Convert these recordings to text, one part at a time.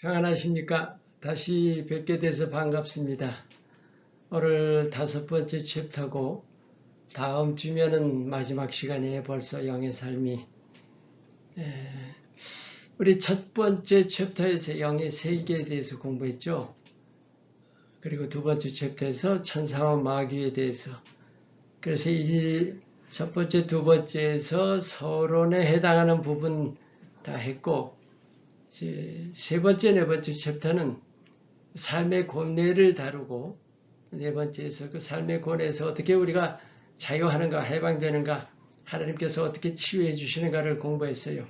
평안하십니까? 다시 뵙게 돼서 반갑습니다. 오늘 5번째 챕터고 다음 주면은 마지막 시간이에요. 벌써 영의 삶이. 우리 첫 번째 챕터에서 영의 세계에 대해서 공부했죠. 그리고 두 번째 챕터에서 천사와 마귀에 대해서. 그래서 이 첫 번째, 두 번째에서 서론에 해당하는 부분 다 했고, 세 번째, 네 번째 챕터는 삶의 고뇌를 다루고, 네 번째에서 그 삶의 고뇌에서 어떻게 우리가 자유하는가, 해방되는가, 하나님께서 어떻게 치유해 주시는가를 공부했어요.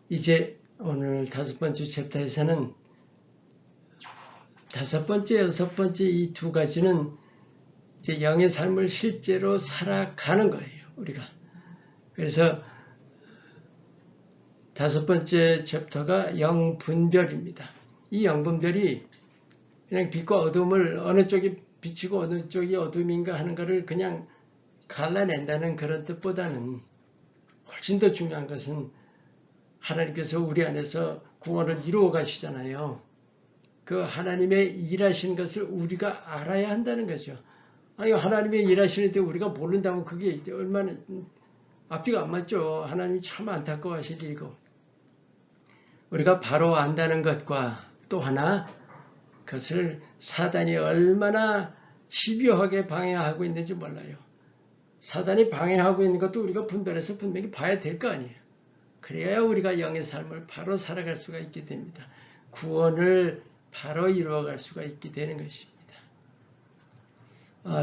이제 오늘 5번째 챕터에서는 5번째, 6번째 이 두 가지는 이제 영의 삶을 실제로 살아가는 거예요, 우리가. 그래서 5번째 챕터가 영분별입니다. 이 영분별이 그냥 빛과 어둠을 어느 쪽이 빛이고 어느 쪽이 어둠인가 하는 것을 그냥 갈라낸다는 그런 뜻보다는 훨씬 더 중요한 것은 하나님께서 우리 안에서 구원을 이루어 가시잖아요. 그 하나님의 일하신 것을 우리가 알아야 한다는 거죠. 아니, 하나님의 일하시는데 우리가 모른다면 그게 얼마나 앞뒤가 안 맞죠. 하나님이 참 안타까워하실 일이고. 우리가 바로 안다는 것과 또 하나 그것을 사단이 얼마나 집요하게 방해하고 있는지 몰라요. 사단이 방해하고 있는 것도 우리가 분별해서 분명히 봐야 될 거 아니에요. 그래야 우리가 영의 삶을 바로 살아갈 수가 있게 됩니다. 구원을 바로 이루어갈 수가 있게 되는 것입니다.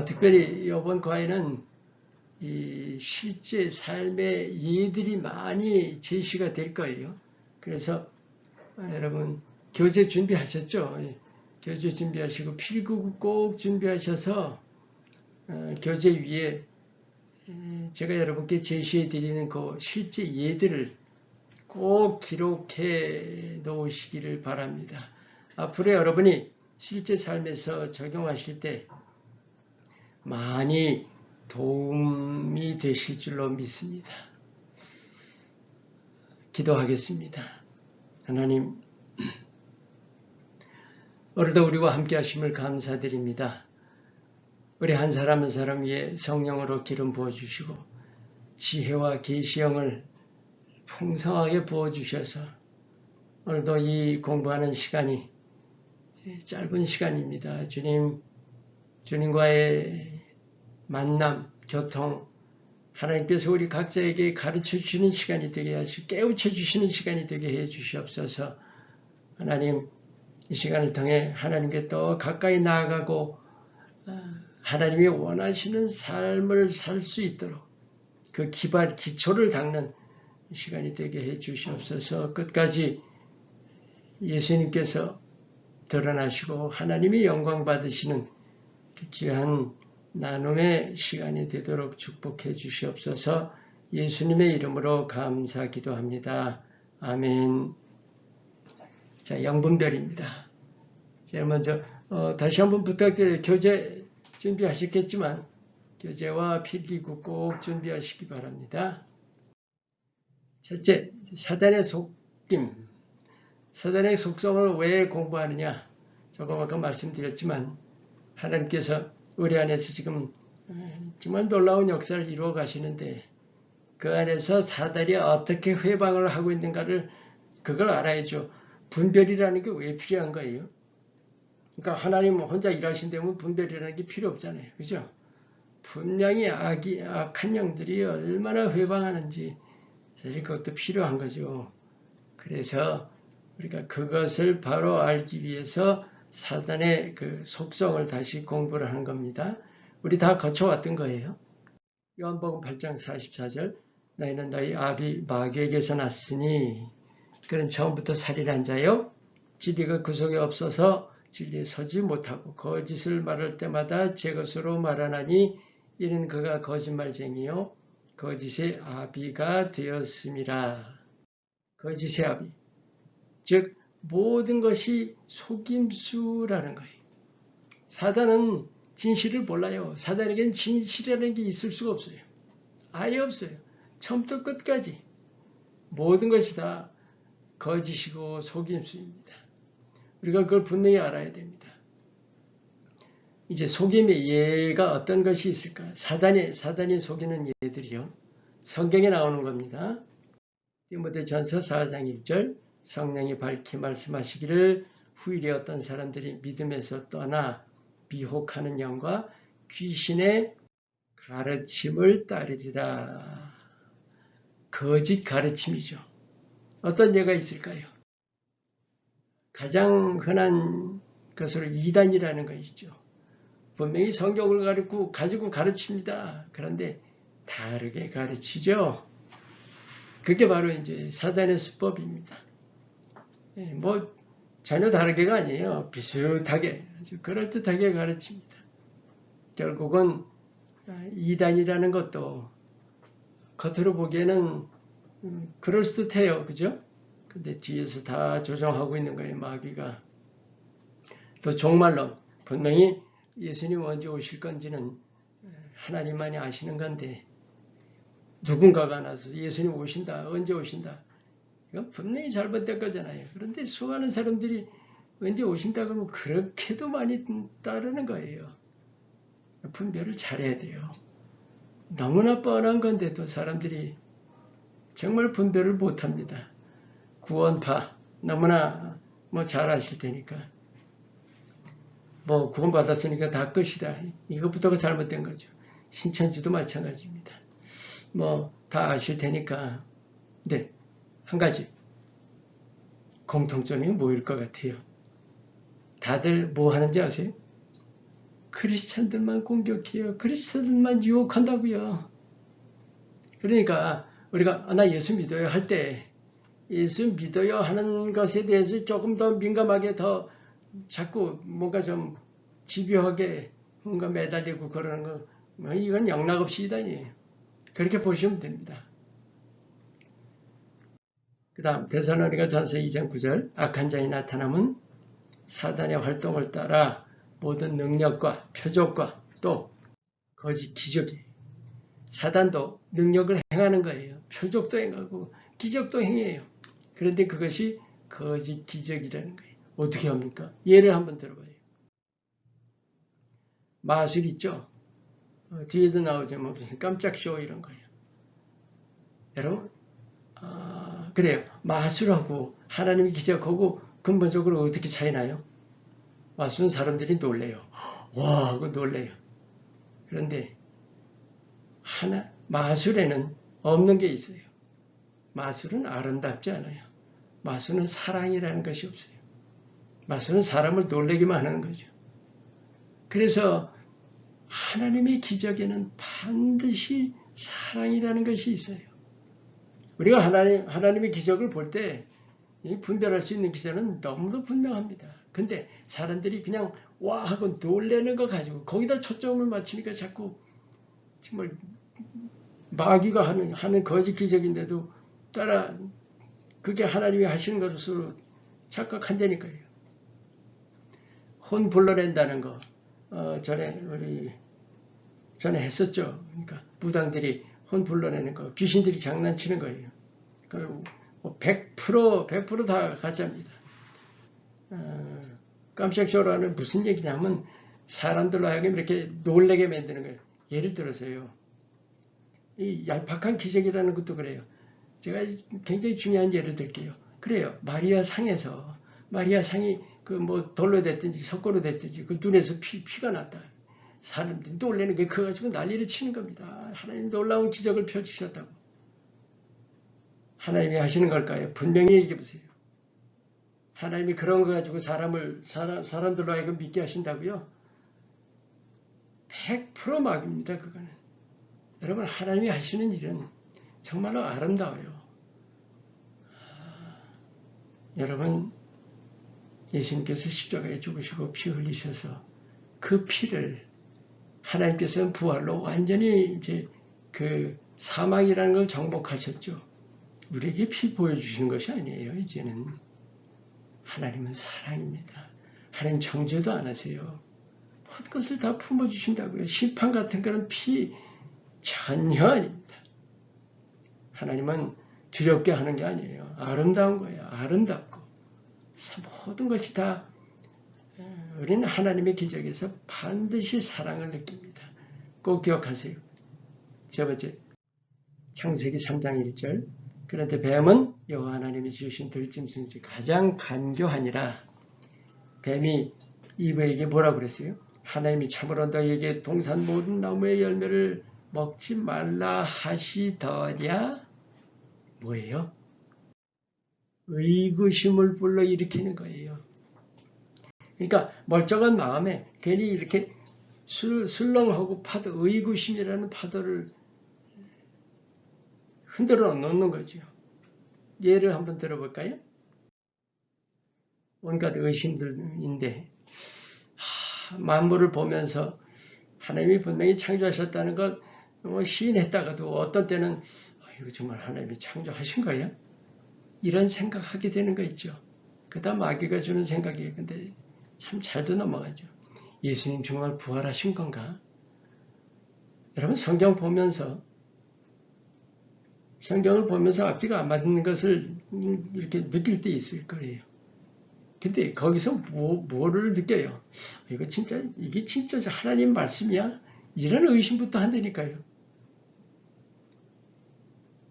특별히 이번 과에는 이 실제 삶의 예들이 많이 제시가 될 거예요. 그래서 여러분 교재 준비하셨죠? 교재 준비하시고 필기 꼭 준비하셔서 교재 위에 제가 여러분께 제시해 드리는 그 실제 예들을 꼭 기록해 놓으시기를 바랍니다. 앞으로 여러분이 실제 삶에서 적용하실 때 많이 도움이 되실 줄로 믿습니다. 기도하겠습니다. 하나님, 오늘도 우리와 함께 하심을 감사드립니다. 우리 한 사람 한 사람 위에 성령으로 기름 부어주시고 지혜와 계시형을 풍성하게 부어주셔서 오늘도 이 공부하는 시간이 짧은 시간입니다. 주님과의 만남, 교통, 하나님께서 우리 각자에게 가르쳐 주시는 시간이 되게 하시고 깨우쳐 주시는 시간이 되게 해 주시옵소서. 하나님, 이 시간을 통해 하나님께 더 가까이 나아가고 하나님이 원하시는 삶을 살 수 있도록 그 기초를 닦는 시간이 되게 해 주시옵소서. 끝까지 예수님께서 드러나시고 하나님이 영광 받으시는 귀한 나눔의 시간이 되도록 축복해 주시옵소서. 예수님의 이름으로 감사 기도합니다. 아멘. 자, 영분별입니다. 제가 먼저 다시 한번 부탁드려요. 교재 준비하셨겠지만 교재와 필기구 꼭 준비하시기 바랍니다. 첫째, 사단의 속임. 사단의 속성을 왜 공부하느냐? 조금 아까 말씀드렸지만 하나님께서 우리 안에서 지금 정말 놀라운 역사를 이루어 가시는데 그 안에서 사단이 어떻게 회방을 하고 있는가를 그걸 알아야죠. 분별이라는 게 왜 필요한 거예요? 그러니까 하나님 혼자 일하신다면 분별이라는 게 필요 없잖아요. 그죠? 분명히 악한 영들이 얼마나 회방하는지 사실 그것도 필요한 거죠. 그래서 우리가 그것을 바로 알기 위해서 사단의 그 속성을 다시 공부를 하는 겁니다. 우리 다 거쳐왔던 거예요. 요한복음 8장 44절 너희는 너희 아비 마귀에게서 났으니 그는 처음부터 살인한 자요 진리가 그 속에 없어서 진리에 서지 못하고 거짓을 말할 때마다 제 것으로 말하나니 이는 그가 거짓말쟁이요 거짓의 아비가 되었음이라. 거짓의 아비, 즉 모든 것이 속임수라는 거예요. 사단은 진실을 몰라요. 사단에겐 진실이라는 게 있을 수가 없어요. 아예 없어요. 처음부터 끝까지 모든 것이 다 거짓이고 속임수입니다. 우리가 그걸 분명히 알아야 됩니다. 이제 속임의 예가 어떤 것이 있을까? 사단이 속이는 예들이요. 성경에 나오는 겁니다. 디모데전서 4장 1절 성령이 밝히 말씀하시기를 후일에 어떤 사람들이 믿음에서 떠나 미혹하는 영과 귀신의 가르침을 따르리라. 거짓 가르침이죠. 어떤 예가 있을까요? 가장 흔한 것으로 이단이라는 것이죠. 분명히 성경을 가지고 가르칩니다. 그런데 다르게 가르치죠. 그게 바로 이제 사단의 수법입니다. 뭐 전혀 다르게가 아니에요. 비슷하게, 아주 그럴듯하게 가르칩니다. 결국은 이단이라는 것도 겉으로 보기에는 그럴듯해요. 그죠? 근데 뒤에서 다 조정하고 있는 거예요. 마귀가. 또 종말론, 분명히 예수님 언제 오실 건지는 하나님만이 아시는 건데 누군가가 나서 예수님 오신다, 언제 오신다, 이건 분명히 잘못된 거잖아요. 그런데 수많은 사람들이 언제 오신다 그러면 그렇게도 많이 따르는 거예요. 분별을 잘해야 돼요. 너무나 뻔한 건데도 사람들이 정말 분별을 못합니다. 구원파 너무나 잘 아실 테니까 구원 받았으니까 다 끝이다. 이것부터가 잘못된 거죠. 신천지도 마찬가지입니다. 다 아실 테니까. 네, 한 가지 공통점이 뭐일 것 같아요? 다들 뭐 하는지 아세요? 크리스찬들만 공격해요. 크리스찬들만 유혹한다고요. 그러니까 우리가 나 예수 믿어요 할 때 예수 믿어요 하는 것에 대해서 조금 더 민감하게 더 자꾸 뭔가 좀 집요하게 뭔가 매달리고 그러는 거 이건 영락없이 이단이에요. 그렇게 보시면 됩니다. 그 다음 데살로니가 전서 2장 9절 악한 자의 나타남은 사단의 활동을 따라 모든 능력과 표적과 또 거짓 기적이에요. 사단도 능력을 행하는 거예요. 표적도 행하고 기적도 행해요. 그런데 그것이 거짓 기적이라는 거예요. 어떻게 합니까? 예를 한번 들어봐요. 마술 있죠? 뒤에도 나오지만 무슨 깜짝 쇼 이런 거예요. 여러분 그래요. 마술하고 하나님의 기적하고 근본적으로 어떻게 차이나요? 마술은 사람들이 놀래요. 와 하고 놀래요. 그런데 마술에는 없는 게 있어요. 마술은 아름답지 않아요. 마술은 사랑이라는 것이 없어요. 마술은 사람을 놀래기만 하는 거죠. 그래서 하나님의 기적에는 반드시 사랑이라는 것이 있어요. 우리가 하나님의 기적을 볼 때 분별할 수 있는 기적은 너무도 분명합니다. 근데 사람들이 그냥 와 하고 놀래는 거 가지고 거기다 초점을 맞추니까 자꾸 정말 마귀가 하는 거짓 기적인데도 따라 그게 하나님이 하시는 것으로 착각한다니까요. 혼 불러낸다는 거 전에 했었죠. 그러니까 무당들이 혼 불러내는 거, 귀신들이 장난치는 거예요. 100%다 가짜입니다. 깜짝 쇼라는 무슨 얘기냐면 사람들로 하여금 이렇게 놀래게 만드는 거예요. 예를 들어서요. 이 얄팍한 기적이라는 것도 그래요. 제가 굉장히 중요한 예를 들게요. 그래요. 마리아 상이 돌로 됐든지 석고로 됐든지 그 눈에서 피가 났다. 사람들이 놀래는 게 그거 가지고 난리를 치는 겁니다. 하나님 놀라운 기적을 펴주셨다고. 하나님이 하시는 걸까요? 분명히 얘기해보세요. 하나님이 그런 거 가지고 사람들로 하여금 믿게 하신다고요? 100% 막입니다. 그거는. 여러분 하나님이 하시는 일은 정말로 아름다워요. 여러분 예수님께서 십자가에 죽으시고 피 흘리셔서 그 피를 하나님께서는 부활로 완전히 이제 그 사망이라는 걸 정복하셨죠. 우리에게 피 보여주시는 것이 아니에요. 이제는 하나님은 사랑입니다. 하나님 정죄도 안 하세요. 모든 것을 다 품어주신다고요. 심판 같은 거는 전혀 아닙니다. 하나님은 두렵게 하는 게 아니에요. 아름다운 거예요. 아름답고 모든 것이 다 우리는 하나님의 기적에서 반드시 사랑을 느낍니다. 꼭 기억하세요. 첫 번째, 창세기 3장 1절. 그런데 뱀은 여호와 하나님이 지으신 들짐승 중 가장 간교하니라. 뱀이 이브에게 뭐라고 그랬어요? 하나님이 참으로 너에게 동산 모든 나무의 열매를 먹지 말라 하시더냐? 뭐예요? 의구심을 불러일으키는 거예요. 그러니까 멀쩡한 마음에 괜히 이렇게 술렁하고 파도, 의구심이라는 파도를 흔들어 놓는 거죠. 예를 한번 들어볼까요? 온갖 의심들인데 만물을 보면서 하나님이 분명히 창조하셨다는 것 시인했다가도 어떤 때는 이거 정말 하나님이 창조하신 거야? 이런 생각하게 되는 거 있죠. 그다 마귀가 주는 생각이에요. 근데 참 잘도 넘어가죠. 예수님 정말 부활하신 건가? 여러분 성경을 보면서 앞뒤가 안 맞는 것을 이렇게 느낄 때 있을 거예요. 근데 거기서 뭐를 느껴요? 이게 진짜 하나님 말씀이야? 이런 의심부터 한다니까요.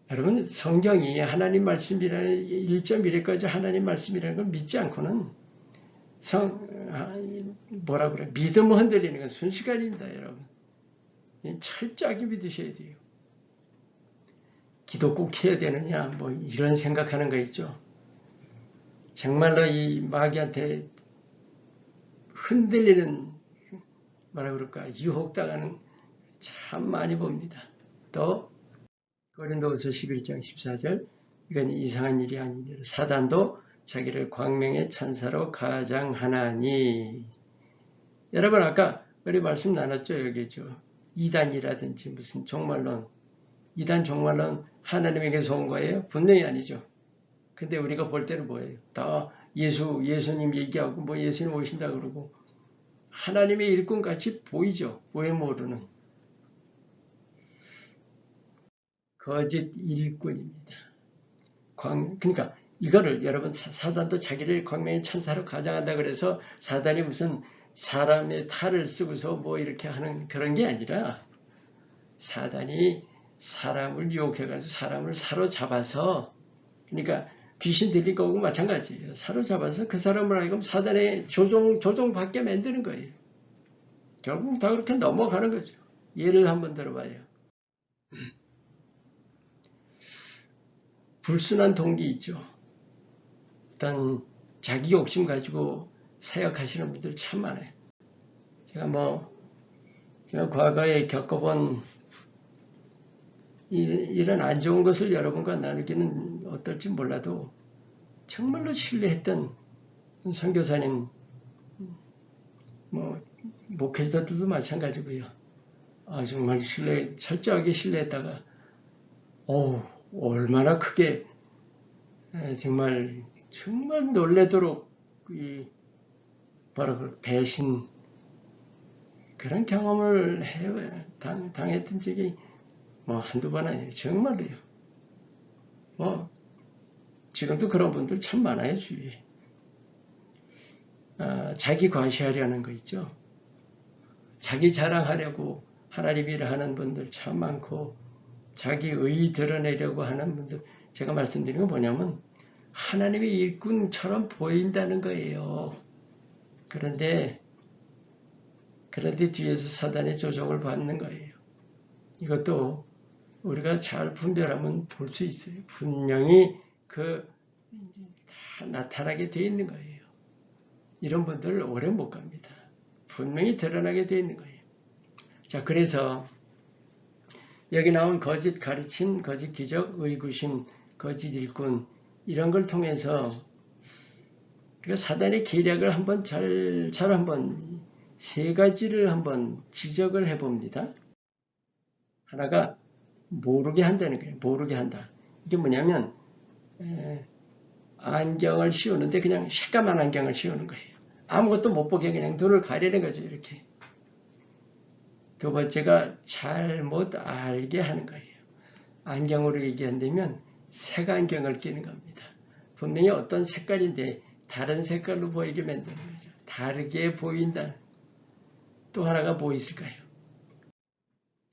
여러분 성경이 하나님 말씀이라는 1.1회까지 하나님 말씀이라는 걸 믿지 않고는 믿음을 흔들리는 건 순식간입니다. 여러분 철저하게 믿으셔야 돼요. 기도 꼭 해야 되느냐 뭐 이런 생각하는 거 있죠. 정말로 이 마귀한테 흔들리는 유혹당하는 참 많이 봅니다. 또 고린도후서 11장 14절 이건 이상한 일이 아니니라. 사단도 자기를 광명의 천사로 가장하나니. 여러분 아까 우리 말씀 나눴죠. 여기죠. 이단이라든지 무슨 종말론, 이단 종말론 하나님에게서 온 거예요? 분명히 아니죠. 근데 우리가 볼 때는 뭐예요? 다 예수님 얘기하고 뭐 예수님 오신다 그러고 하나님의 일꾼같이 보이죠. 왜 모르는. 거짓 일꾼입니다. 그러니까 이거를 여러분 사단도 자기를 광명의 천사로 가장한다 그래서 사단이 무슨 사람의 탈을 쓰고서 뭐 이렇게 하는 그런 게 아니라 사단이 사람을 유혹해가지고 사람을 사로잡아서 그러니까 귀신 들린 거하고 마찬가지예요. 사로잡아서 그 사람을 하여금 사단의 조종받게 만드는 거예요. 결국 다 그렇게 넘어가는 거죠. 예를 한번 들어봐요. 불순한 동기 있죠. 일단 자기 욕심 가지고 사역하시는 분들 참 많아요. 제가 과거에 겪어본 이런 안 좋은 것을 여러분과 나누기는 어떨지 몰라도 정말로 신뢰했던 선교사님, 목회자들도 마찬가지고요. 정말 철저하게 신뢰했다가 얼마나 크게 정말 놀래도록 배신 그런 경험을 당했던 적이 한두 번 아니에요. 정말로요. 지금도 그런 분들 참 많아요, 주위에. 자기 과시하려는 거 있죠. 자기 자랑하려고 하나님 일을 하는 분들 참 많고 자기 의 드러내려고 하는 분들 제가 말씀드린 건 뭐냐면 하나님의 일꾼처럼 보인다는 거예요. 그런데 뒤에서 사단의 조종을 받는 거예요. 이것도 우리가 잘 분별하면 볼 수 있어요. 분명히 다 나타나게 돼 있는 거예요. 이런 분들 오래 못 갑니다. 분명히 드러나게 돼 있는 거예요. 자, 그래서 여기 나온 거짓 가르침, 거짓 기적, 의구심, 거짓 일꾼 이런 걸 통해서 사단의 계략을 한번 잘 한번 세 가지를 한번 지적을 해봅니다. 하나가 모르게 한다는 거예요. 모르게 한다. 이게 뭐냐면 안경을 씌우는데 그냥 새까만 안경을 씌우는 거예요. 아무것도 못 보게 그냥 눈을 가리는 거죠. 이렇게. 두 번째가 잘못 알게 하는 거예요. 안경으로 얘기한다면 색안경을 끼는 겁니다. 분명히 어떤 색깔인데 다른 색깔로 보이게 만드는 거죠. 다르게 보인다. 또 하나가 뭐 있을까요?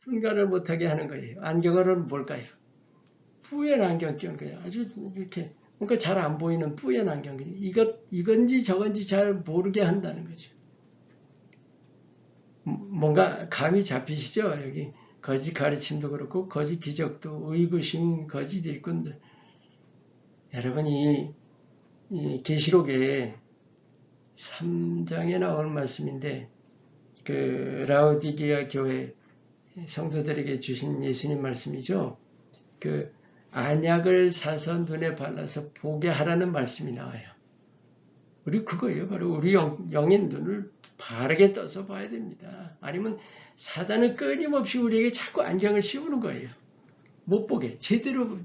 분간을 못하게 하는 거예요. 안경은 뭘까요? 뿌연 안경 끼는 거예요. 아주 이렇게 그러니까 잘 안 보이는 뿌연 안경. 이건지 저건지 잘 모르게 한다는 거죠. 뭔가 감이 잡히시죠? 여기 거짓 가르침도 그렇고 거짓 기적도 의구심 거짓 일꾼들. 여러분이 이 계시록에 3장에 나오는 말씀인데 그 라오디게아 교회 성도들에게 주신 예수님 말씀이죠. 그 안약을 사서 눈에 발라서 보게 하라는 말씀이 나와요. 우리 그거예요. 바로 우리 영의 눈을 바르게 떠서 봐야 됩니다. 아니면 사단은 끊임없이 우리에게 자꾸 안경을 씌우는 거예요. 못 보게 제대로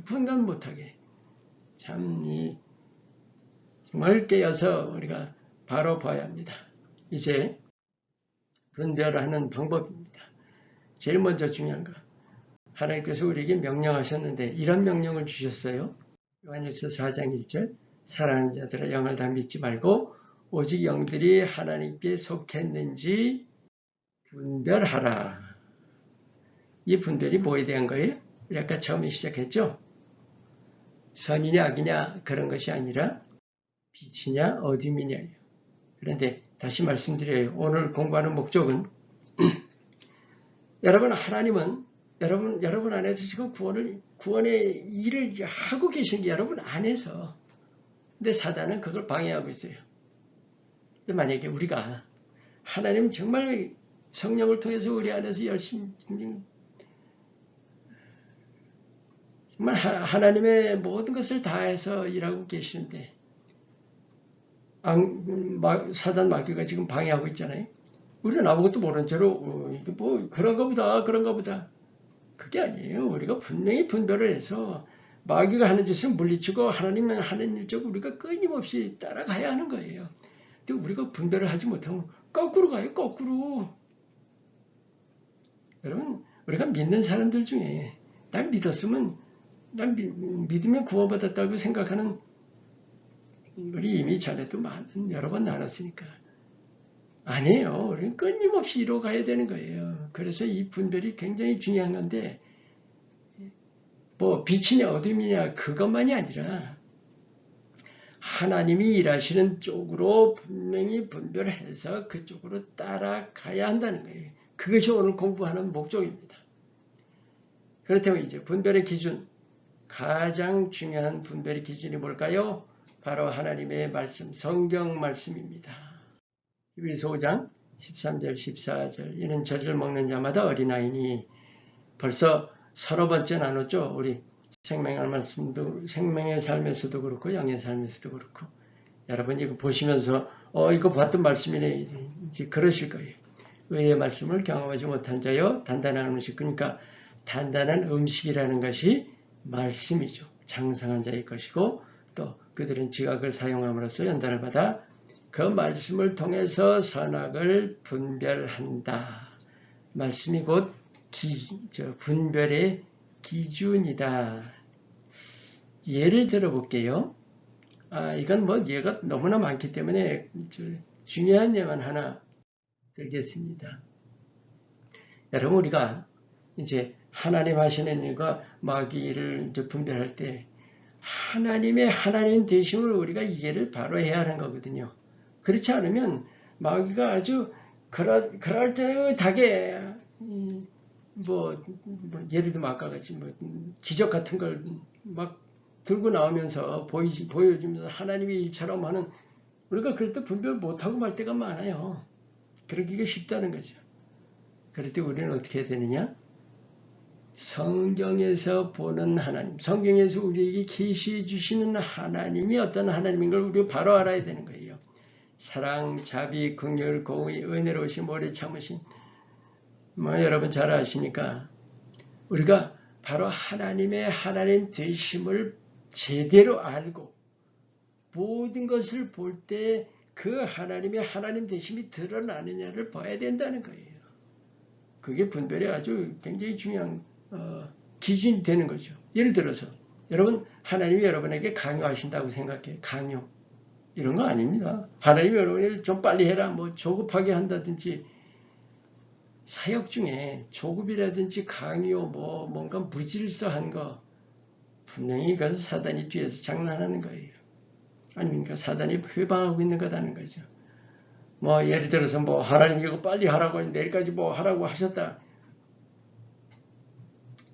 분간 못하게. 참 정말 깨어서 우리가 바로 봐야 합니다. 이제 분별하는 방법입니다. 제일 먼저 중요한 거. 하나님께서 우리에게 명령하셨는데 이런 명령을 주셨어요. 요한일서 4장 1절 사랑하는 자들아 영을 다 믿지 말고 오직 영들이 하나님께 속했는지 분별하라. 이 분별이 뭐에 대한 거예요? 우리 아까 처음에 시작했죠? 선이냐 악이냐 그런 것이 아니라 빛이냐 어둠이냐예요. 그런데 다시 말씀드려요. 오늘 공부하는 목적은 여러분 하나님은 여러분 안에서 지금 구원의 일을 하고 계신 게 여러분 안에서. 근데 사단은 그걸 방해하고 있어요. 근데 만약에 우리가 하나님 정말 성령을 통해서 우리 안에서 열심히 정말 하나님의 모든 것을 다해서 일하고 계시는데 사단 마귀가 지금 방해하고 있잖아요. 우리는 아무것도 모른 채로 이게 뭐 그런가 보다. 그게 아니에요. 우리가 분명히 분별을 해서 마귀가 하는 짓을 물리치고 하나님은 하는 일적 우리가 끊임없이 따라가야 하는 거예요. 근데 우리가 분별을 하지 못하면 거꾸로 가요. 거꾸로. 여러분 우리가 믿는 사람들 중에 난 믿으면 구원받았다고 생각하는 우리 이미 전에도 여러 번 나눴으니까 아니에요. 우리는 끊임없이 이뤄가야 되는 거예요. 그래서 이 분별이 굉장히 중요한 건데 뭐 빛이냐 어둠이냐 그것만이 아니라 하나님이 일하시는 쪽으로 분명히 분별해서 그쪽으로 따라가야 한다는 거예요. 그것이 오늘 공부하는 목적입니다. 그렇다면 이제 분별의 기준, 가장 중요한 분별의 기준이 뭘까요? 바로 하나님의 말씀, 성경 말씀입니다. 히브리서 5장 13절 14절 이는 젖을 먹는 자마다 어린아이니 벌써 30번째 나눴죠. 우리 생명의 말씀도 생명의 삶에서도 그렇고 영의 삶에서도 그렇고 여러분 이거 보시면서 이거 봤던 말씀이네 이제 그러실 거예요. 의의 말씀을 경험하지 못한 자여 단단한 음식 그러니까 단단한 음식이라는 것이 말씀이죠. 장성한 자의 것이고 또 그들은 지각을 사용함으로써 연단을 받아 그 말씀을 통해서 선악을 분별한다. 말씀이 곧 분별의 기준이다. 예를 들어 볼게요. 이건 뭐 예가 너무나 많기 때문에 중요한 예만 하나 들겠습니다. 여러분 우리가 이제 하나님 하시는 일과 마귀를 이제 분별할 때 하나님의 하나님 되심을 우리가 이해를 바로 해야 하는 거거든요. 그렇지 않으면 마귀가 아주 그럴듯하게 예를 들면 아까 같이 기적 같은 걸 막 들고 나오면서 보여주면서 하나님의 일처럼 하는 우리가 그럴 때 분별 못하고 말 때가 많아요. 그러기가 쉽다는 거죠. 그럴 때 우리는 어떻게 해야 되느냐? 성경에서 보는 하나님, 성경에서 우리에게 계시해 주시는 하나님이 어떤 하나님인 걸 우리가 바로 알아야 되는 거예요. 사랑, 자비, 긍휼, 공의, 은혜로우심, 오래 참으심 여러분 잘 아시니까 우리가 바로 하나님의 하나님 되심을 제대로 알고 모든 것을 볼 때 그 하나님의 하나님 되심이 드러나느냐를 봐야 된다는 거예요. 그게 분별이 아주 굉장히 중요한 기준이 되는 거죠. 예를 들어서 여러분 하나님이 여러분에게 강요하신다고 생각해요. 강요. 이런 거 아닙니다. 하나님이 여러분이 좀 빨리 해라 뭐 조급하게 한다든지 사역 중에 조급이라든지 강요 뭐 뭔가 무질서한 거 분명히 이것은 사단이 뒤에서 장난하는 거예요. 아닙니까? 사단이 회방하고 있는 거다는 거죠. 뭐 예를 들어서 뭐 하나님 이거 빨리 하라고 내일까지 뭐 하라고 하셨다.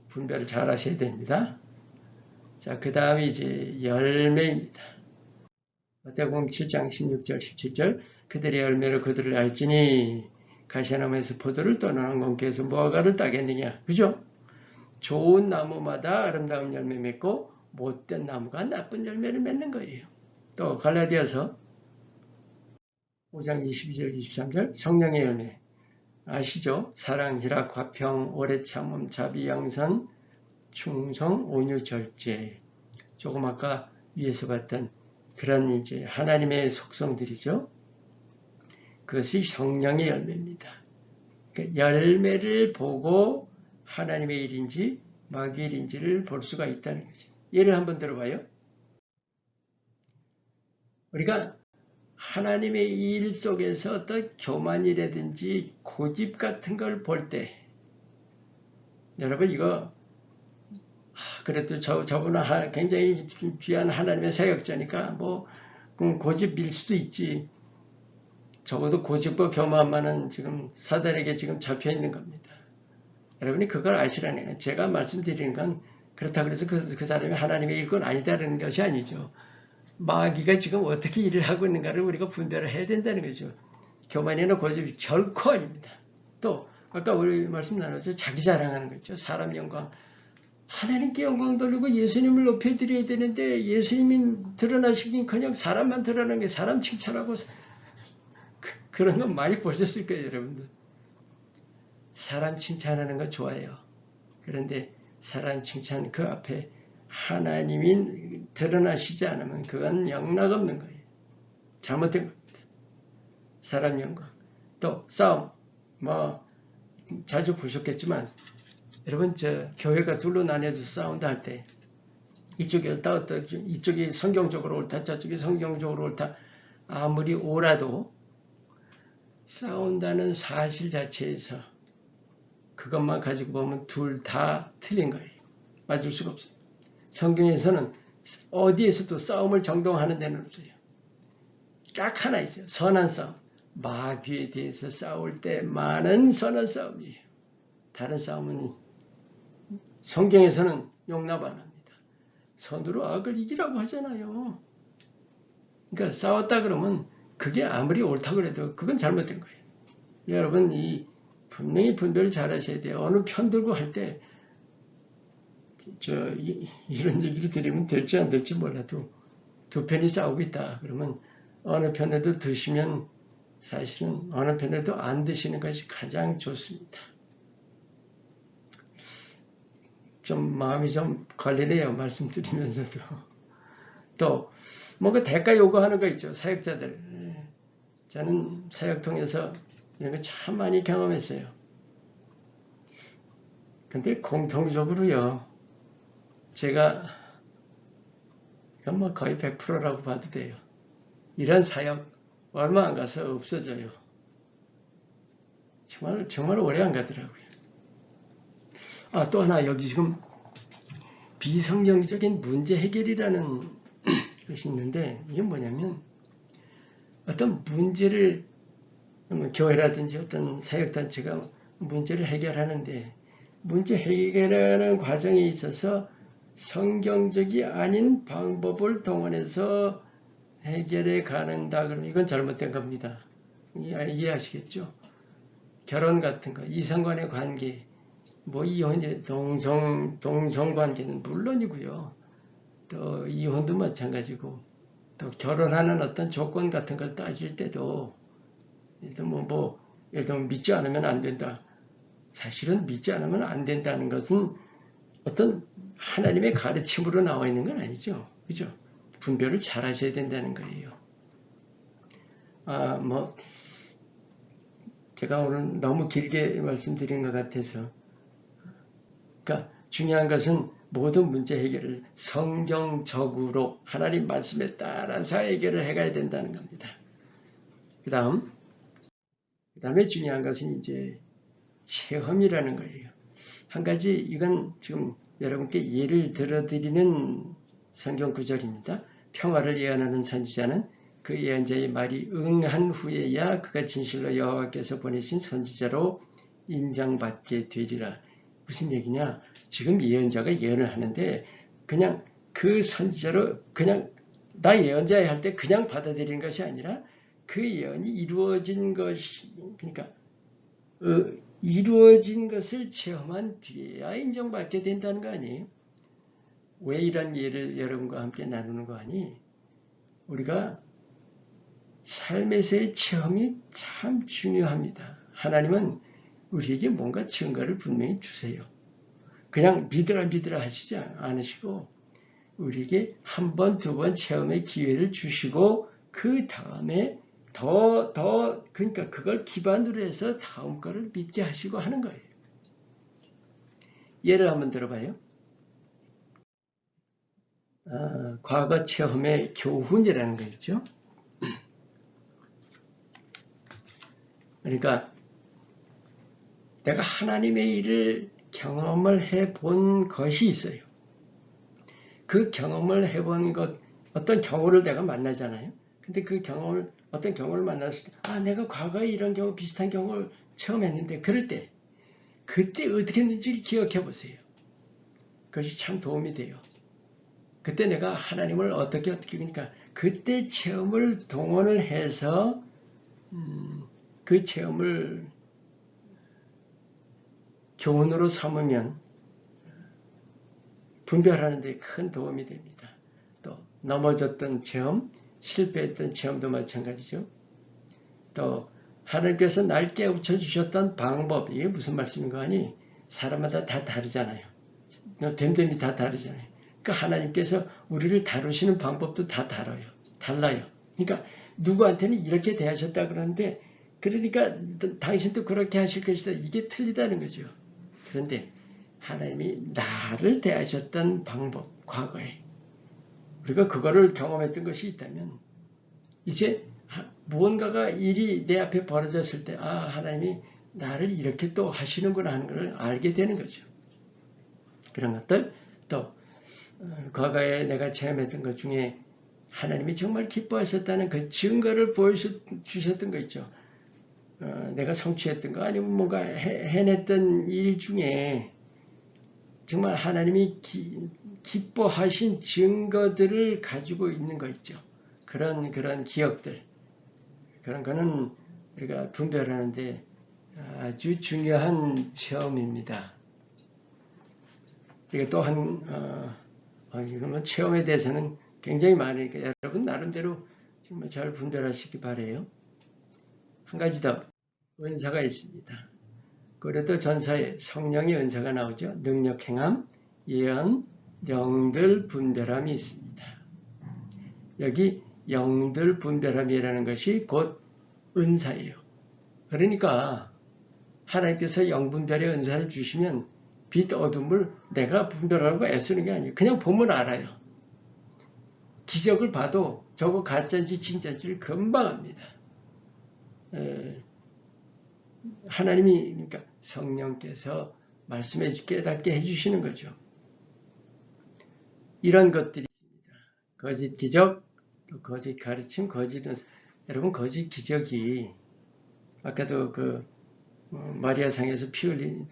분별을 잘 하셔야 됩니다. 자, 그 다음에 이제 열매입니다. 마태복음 7장 16절 17절 그들의 열매로 그들을 알지니 가시나무에서 포도를 떠나는 건께서 무화과를 따겠느냐. 그죠? 좋은 나무마다 아름다운 열매 맺고 못된 나무가 나쁜 열매를 맺는 거예요. 또 갈라디아서 5장 22절 23절 성령의 열매 아시죠? 사랑, 희락, 화평, 오래 참음, 자비, 양선, 충성, 온유, 절제. 조금 아까 위에서 봤던 그런 이제 하나님의 속성들이죠. 그것이 성령의 열매입니다. 그러니까 열매를 보고 하나님의 일인지 마귀의 일인지를 볼 수가 있다는 거죠. 예를 한번 들어봐요. 우리가 하나님의 일 속에서 어떤 교만이라든지 고집 같은 걸 볼 때, 여러분 이거 그래도 저분은 굉장히 귀한 하나님의 사역자니까 뭐 고집일 수도 있지. 적어도 고집과 교만만은 지금 사단에게 지금 잡혀 있는 겁니다. 여러분이 그걸 아시라는 거예요. 제가 말씀드리는 건 그렇다고 해서 그 사람이 하나님의 일꾼 아니다라는 것이 아니죠. 마귀가 지금 어떻게 일을 하고 있는가를 우리가 분별을 해야 된다는 거죠. 교만이나 고집이 결코 아닙니다. 또 아까 우리 말씀 나눴죠. 자기 자랑하는 거죠. 사람 영광. 하나님께 영광 돌리고 예수님을 높여드려야 되는데 예수님이 드러나시긴커녕 사람만 드러나는 게 사람 칭찬하고 그런 건 많이 보셨을 거예요. 여러분들. 사람 칭찬하는 건 좋아요. 그런데 사람 칭찬 그 앞에 하나님이 드러나시지 않으면 그건 영락없는 거예요. 잘못된 겁니다. 사람 영광. 또 싸움. 뭐 자주 보셨겠지만 여러분 저 교회가 둘로 나뉘어서 싸운다 할 때 이쪽이 옳다 이쪽이 성경적으로 옳다 저쪽이 성경적으로 옳다 아무리 옳아도 싸운다는 사실 자체에서 그것만 가지고 보면 둘 다 틀린 거예요. 맞을 수가 없어요. 성경에서는 어디에서도 싸움을 정당화하는 데는 없어요. 딱 하나 있어요. 선한 싸움. 마귀에 대해서 싸울 때 많은 선한 싸움이에요. 다른 싸움은 성경에서는 용납 안 합니다. 선으로 악을 이기라고 하잖아요. 그러니까 싸웠다 그러면 그게 아무리 옳다고 해도 그건 잘못된 거예요. 여러분 분명히 분별을 잘 하셔야 돼요. 어느 편 들고 할 때 이런 얘기를 드리면 될지 안 될지 몰라도 두 편이 싸우고 있다. 그러면 어느 편에도 드시면 사실은 어느 편에도 안 드시는 것이 가장 좋습니다. 좀 마음이 좀 걸리네요. 말씀드리면서도. 또 뭔가 대가 요구하는 거 있죠. 사역자들. 저는 사역 통해서 이런 거 참 많이 경험했어요. 근데 공통적으로요. 제가 이건 뭐 거의 100%라고 봐도 돼요. 이런 사역 얼마 안 가서 없어져요. 정말 오래 안 가더라고요. 또 하나 여기 지금 비성경적인 문제 해결이라는 것이 있는데 이게 뭐냐면 어떤 문제를 교회라든지 어떤 사역단체가 문제를 해결하는데 문제 해결하는 과정에 있어서 성경적이 아닌 방법을 동원해서 해결해 가는다 그러면 이건 잘못된 겁니다. 이해하시겠죠? 결혼 같은 거, 이성간의 관계, 뭐 이혼, 동성관계는 물론이고요. 또 이혼도 마찬가지고, 또 결혼하는 어떤 조건 같은 걸 따질 때도, 예를 들면 믿지 않으면 안 된다. 사실은 믿지 않으면 안 된다는 것은 어떤 하나님의 가르침으로 나와 있는 건 아니죠. 그죠? 분별을 잘 하셔야 된다는 거예요. 제가 오늘 너무 길게 말씀드린 것 같아서. 그러니까 중요한 것은 모든 문제 해결을 성경적으로 하나님 말씀에 따라서 해결을 해가야 된다는 겁니다. 그 다음에 중요한 것은 이제 체험이라는 거예요. 한 가지 이건 지금 여러분께 예를 들어드리는 성경 구절입니다. 평화를 예언하는 선지자는 그 예언자의 말이 응한 후에야 그가 진실로 여호와께서 보내신 선지자로 인정받게 되리라. 무슨 얘기냐? 지금 예언자가 예언을 하는데 그냥 그 선지자로 그냥 나 예언자야 할 때 그냥 받아들이는 것이 아니라 그 예언이 이루어진 것이 그러니까 이루어진 것을 체험한 뒤에야 인정받게 된다는 거 아니에요? 왜 이런 예를 여러분과 함께 나누는 거 아니? 우리가 삶에서의 체험이 참 중요합니다. 하나님은 우리에게 뭔가 증거를 분명히 주세요. 그냥 믿으라 하시지 않으시고 우리에게 한 번, 두 번 체험의 기회를 주시고 그 다음에 그러니까 그걸 기반으로 해서 다음 거를 믿게 하시고 하는 거예요. 예를 한번 들어봐요. 과거 체험의 교훈이라는 거 있죠. 그러니까 내가 하나님의 일을 경험을 해본 것이 있어요. 그 경험을 해본 것, 어떤 경우를 내가 만나잖아요. 근데 그 경험을, 어떤 경우를 만났을 때, 내가 과거에 이런 경우, 비슷한 경우를 처음 했는데, 그럴 때, 그때 어떻게 했는지를 기억해 보세요. 그것이 참 도움이 돼요. 그때 내가 하나님을 어떻게, 그러니까, 그때 체험을 동원을 해서, 그 체험을 교훈으로 삼으면, 분별하는 데 큰 도움이 됩니다. 또 넘어졌던 체험, 실패했던 체험도 마찬가지죠. 또 하나님께서 날 깨우쳐 주셨던 방법, 이게 무슨 말씀인가 하니 사람마다 다 다르잖아요. 됨됨이 다 다르잖아요. 그러니까 하나님께서 우리를 다루시는 방법도 다 달라요. 그러니까 누구한테는 이렇게 대하셨다 그러는데 그러니까 당신도 그렇게 하실 것이다. 이게 틀리다는 거죠. 그런데 하나님이 나를 대하셨던 방법, 과거에 우리가 그거를 경험했던 것이 있다면 이제 무언가가 일이 내 앞에 벌어졌을 때 하나님이 나를 이렇게 또 하시는구나 하는 걸 알게 되는 거죠. 그런 것들 또 과거에 내가 체험했던 것 중에 하나님이 정말 기뻐하셨다는 그 증거를 보여주셨던 거 있죠. 내가 성취했던 거 아니면 뭔가 해냈던 일 중에 정말 하나님이 기뻐하신 증거들을 가지고 있는 거 있죠. 그런 기억들. 그런 거는 우리가 분별하는데 아주 중요한 체험입니다. 그리고 또한, 이거는 체험에 대해서는 굉장히 많으니까 여러분 나름대로 정말 잘 분별하시기 바라요. 한 가지 더 은사가 있습니다. 그래도 전사에 성령의 은사가 나오죠. 능력 행함, 예언, 영들 분별함이 있습니다. 여기 영들 분별함이라는 것이 곧 은사예요. 그러니까 하나님께서 영분별의 은사를 주시면 빛 어둠을 내가 분별하고 애쓰는 게 아니에요. 그냥 보면 알아요. 기적을 봐도 저거 가짜인지 진짜인지를 금방 압니다. 하나님이 그러니까 성령께서 말씀해 깨닫게 해주시는 거죠. 이런 것들이 있습니다. 거짓 기적, 또 거짓 가르침, 거짓은 여러분 거짓 기적이 아까도 그 마리아상에서 피 흘린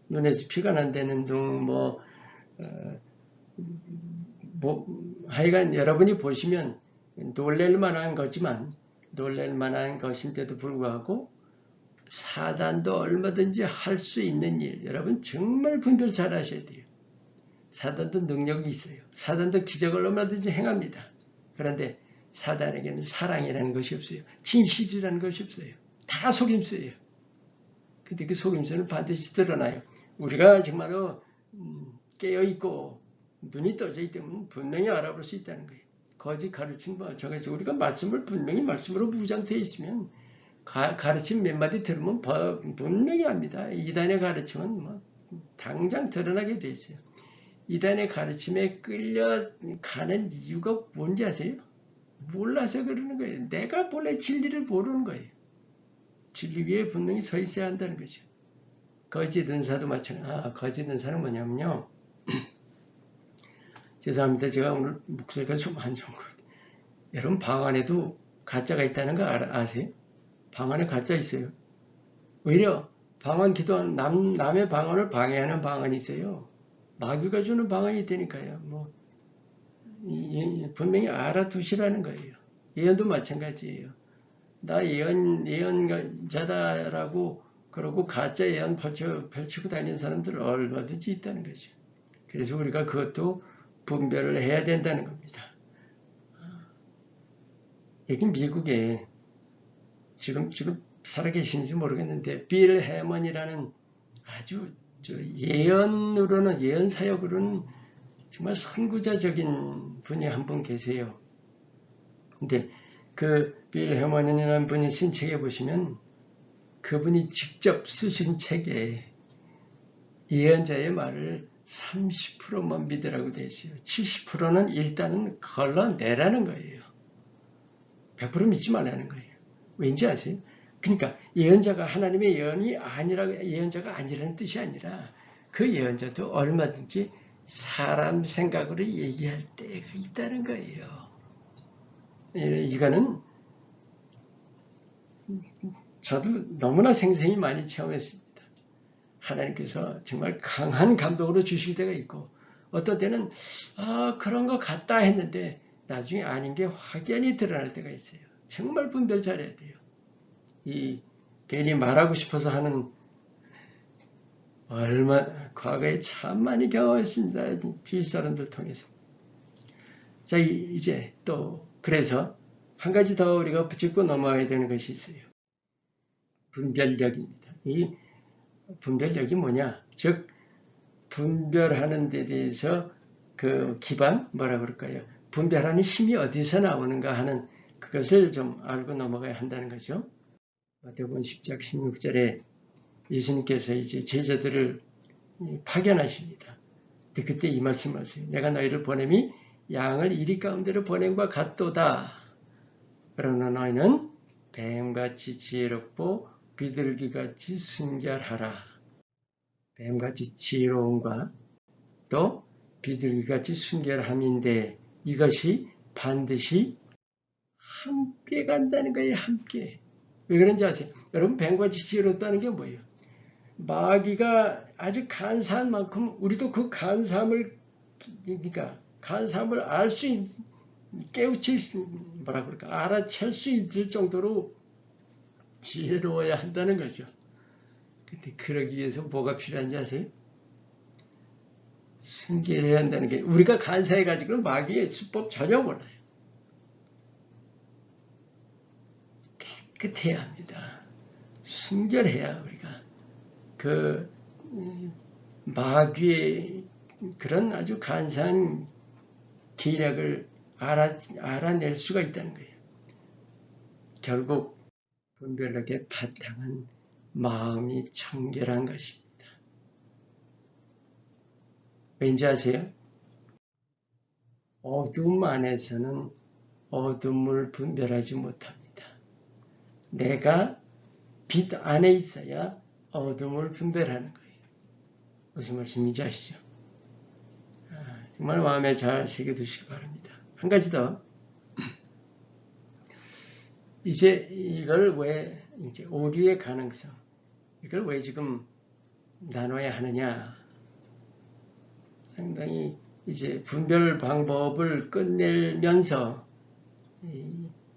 눈에서 피가 난다는 둥 하여간 여러분이 보시면 놀랄 만한 거지만 놀랄 만한 것인데도 불구하고 사단도 얼마든지 할 수 있는 일, 여러분 정말 분별 잘 하셔야 돼요. 사단도 능력이 있어요. 사단도 기적을 얼마든지 행합니다. 그런데 사단에게는 사랑이라는 것이 없어요. 진실이라는 것이 없어요. 다 속임수예요. 근데 그 속임수는 반드시 드러나요. 우리가 정말로 깨어있고 눈이 떠져 있다면 분명히 알아볼 수 있다는 거예요. 거짓 가르침 저같이 우리가 말씀을 분명히 말씀으로 무장되어 있으면 가르침 몇 마디 들으면 분명히 압니다. 이단의 가르침은 당장 드러나게 돼 있어요. 이단의 가르침에 끌려가는 이유가 뭔지 아세요? 몰라서 그러는 거예요. 내가 본래 진리를 모르는 거예요. 진리 위에 분명히 서 있어야 한다는 거죠. 거짓 은사도 마찬가지. 거짓 은사는 뭐냐면요. 죄송합니다. 제가 오늘 목소리가 좀 안 좋은 것 같아요. 여러분 방 안에도 가짜가 있다는 거 아세요? 방 안에 가짜 있어요. 오히려 방언 기도한 남의 방언을 방해하는 방언이 있어요. 마귀가 주는 방언이 있다니까요. 분명히 알아두시라는 거예요. 예언도 마찬가지예요. 나 예언자다라고 그러고 가짜 예언 펼치고 다니는 사람들 얼마든지 있다는 거죠. 그래서 우리가 그것도 분별을 해야 된다는 겁니다. 여기 미국에 지금 살아계신지 모르겠는데 빌 해먼이라는 아주 예언 사역으로는 정말 선구자적인 분이 한 분 계세요. 근데 그 빌 해먼이라는 분이 쓴 책에 보시면 그분이 직접 쓰신 책에 예언자의 말을 30%만 믿으라고 되어 있어요. 70%는 일단은 걸러내라는 거예요. 100% 믿지 말라는 거예요. 왠지 아세요? 그러니까 예언자가 하나님의 예언자가 아니라는 뜻이 아니라 그 예언자도 얼마든지 사람 생각으로 얘기할 때가 있다는 거예요. 이거는 저도 너무나 생생히 많이 체험했습니다. 하나님께서 정말 강한 감동으로 주실 때가 있고 어떤 때는 그런 것 같다 했는데 나중에 아닌 게 확연히 드러날 때가 있어요. 정말 분별 잘해야 돼요. 괜히 말하고 싶어서 하는 과거에 참 많이 경험했습니다. 주위 사람들 통해서. 자, 이제 또 그래서 한 가지 더 우리가 짚고 넘어가야 되는 것이 있어요. 분별력입니다. 이 분별력이 뭐냐? 즉 분별하는 데 대해서 그 기반 뭐라 그럴까요? 분별하는 힘이 어디서 나오는가 하는 그것을 좀 알고 넘어가야 한다는 거죠. 마태복음 10장 16절에 예수님께서 이제 제자들을 파견하십니다. 근데 그때 이 말씀을 하세요. 내가 너희를 보냄이 양을 이리 가운데로 보냄과 같도다. 그러나 너희는 뱀같이 지혜롭고 비둘기같이 순결하라. 뱀같이 지혜로움과 또 비둘기같이 순결함인데 이것이 반드시 함께 간다는 거예요. 함께. 왜 그런지 아세요? 여러분 뱀같이 지혜롭다는 게 뭐예요? 마귀가 아주 간사한 만큼 우리도 그 간사함을 알 수 깨우칠 뭐라 그럴까 알아챌 수 있을 정도로 지혜로워야 한다는 거죠. 근데 그러기 위해서 뭐가 필요한지 아세요? 순결해야 한다는 게 우리가 간사해 가지고는 마귀의 수법 전혀 몰라요. 깨끗해야 합니다. 순결해야 우리가 그 마귀의 그런 아주 간사한 기력을 알아낼 수가 있다는 거예요. 결국 분별력에 바탕은 마음이 청결한 것입니다. 왠지 아세요? 어둠 안에서는 어둠을 분별하지 못합니다. 내가 빛 안에 있어야 어둠을 분별하는 거예요. 무슨 말씀인지 아시죠? 정말 마음에 잘 새겨두시기 바랍니다. 한 가지 더. 이제 이걸 왜 이제 오류의 가능성 이걸 왜 지금 나눠야 하느냐? 상당히 이제 분별 방법을 끝내면서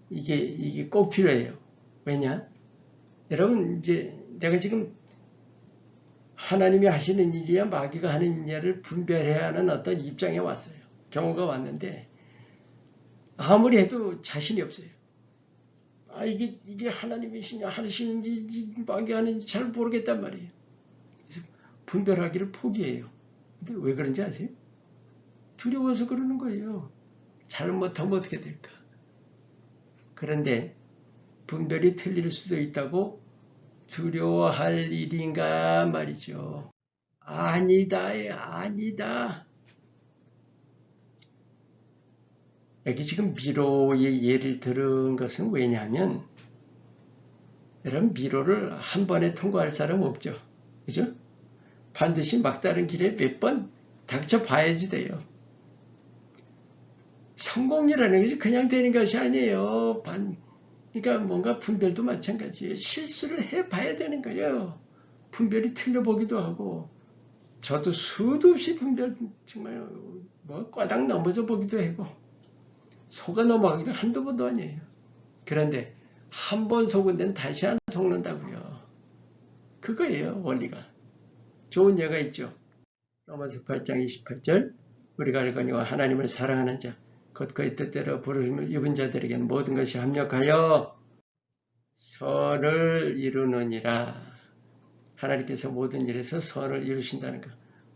이게 꼭 필요해요. 왜냐? 여러분 이제 내가 지금 하나님이 하시는 일이야 마귀가 하는 일을 분별해야 하는 어떤 입장에 왔어요. 경우가 왔는데 아무리 해도 자신이 없어요. 이게 하나님이시냐 하시는지 마귀가 하는지 잘 모르겠단 말이에요. 그래서 분별하기를 포기해요. 근데 왜 그런지 아세요? 두려워서 그러는 거예요. 잘못하면 어떻게 될까? 그런데 분별이 틀릴 수도 있다고 두려워할 일인가 말이죠. 아니다. 여기 지금 미로의 예를 들은 것은 왜냐하면 여러분 미로를 한 번에 통과할 사람 없죠. 그죠? 반드시 막다른 길에 몇 번 닥쳐 봐야지 돼요. 성공이라는 것이 그냥 되는 것이 아니에요. 그러니까 뭔가 분별도 마찬가지예요. 실수를 해봐야 되는 거예요. 분별이 틀려보기도 하고 저도 수도 없이 분별 정말 뭐 꽈당 넘어져 보기도 하고 속아 넘어가기도 한두 번도 아니에요. 그런데 한 번 속은 데는 다시 안 속는다고요. 그거예요, 원리가. 좋은 예가 있죠. 로마서 8장 28절 우리가 알거니와 하나님을 사랑하는 자 곧 그의 뜻대로 부르심을 입은 자들에게는 모든 것이 합력하여 선을 이루느니라. 하나님께서 모든 일에서 선을 이루신다는 거.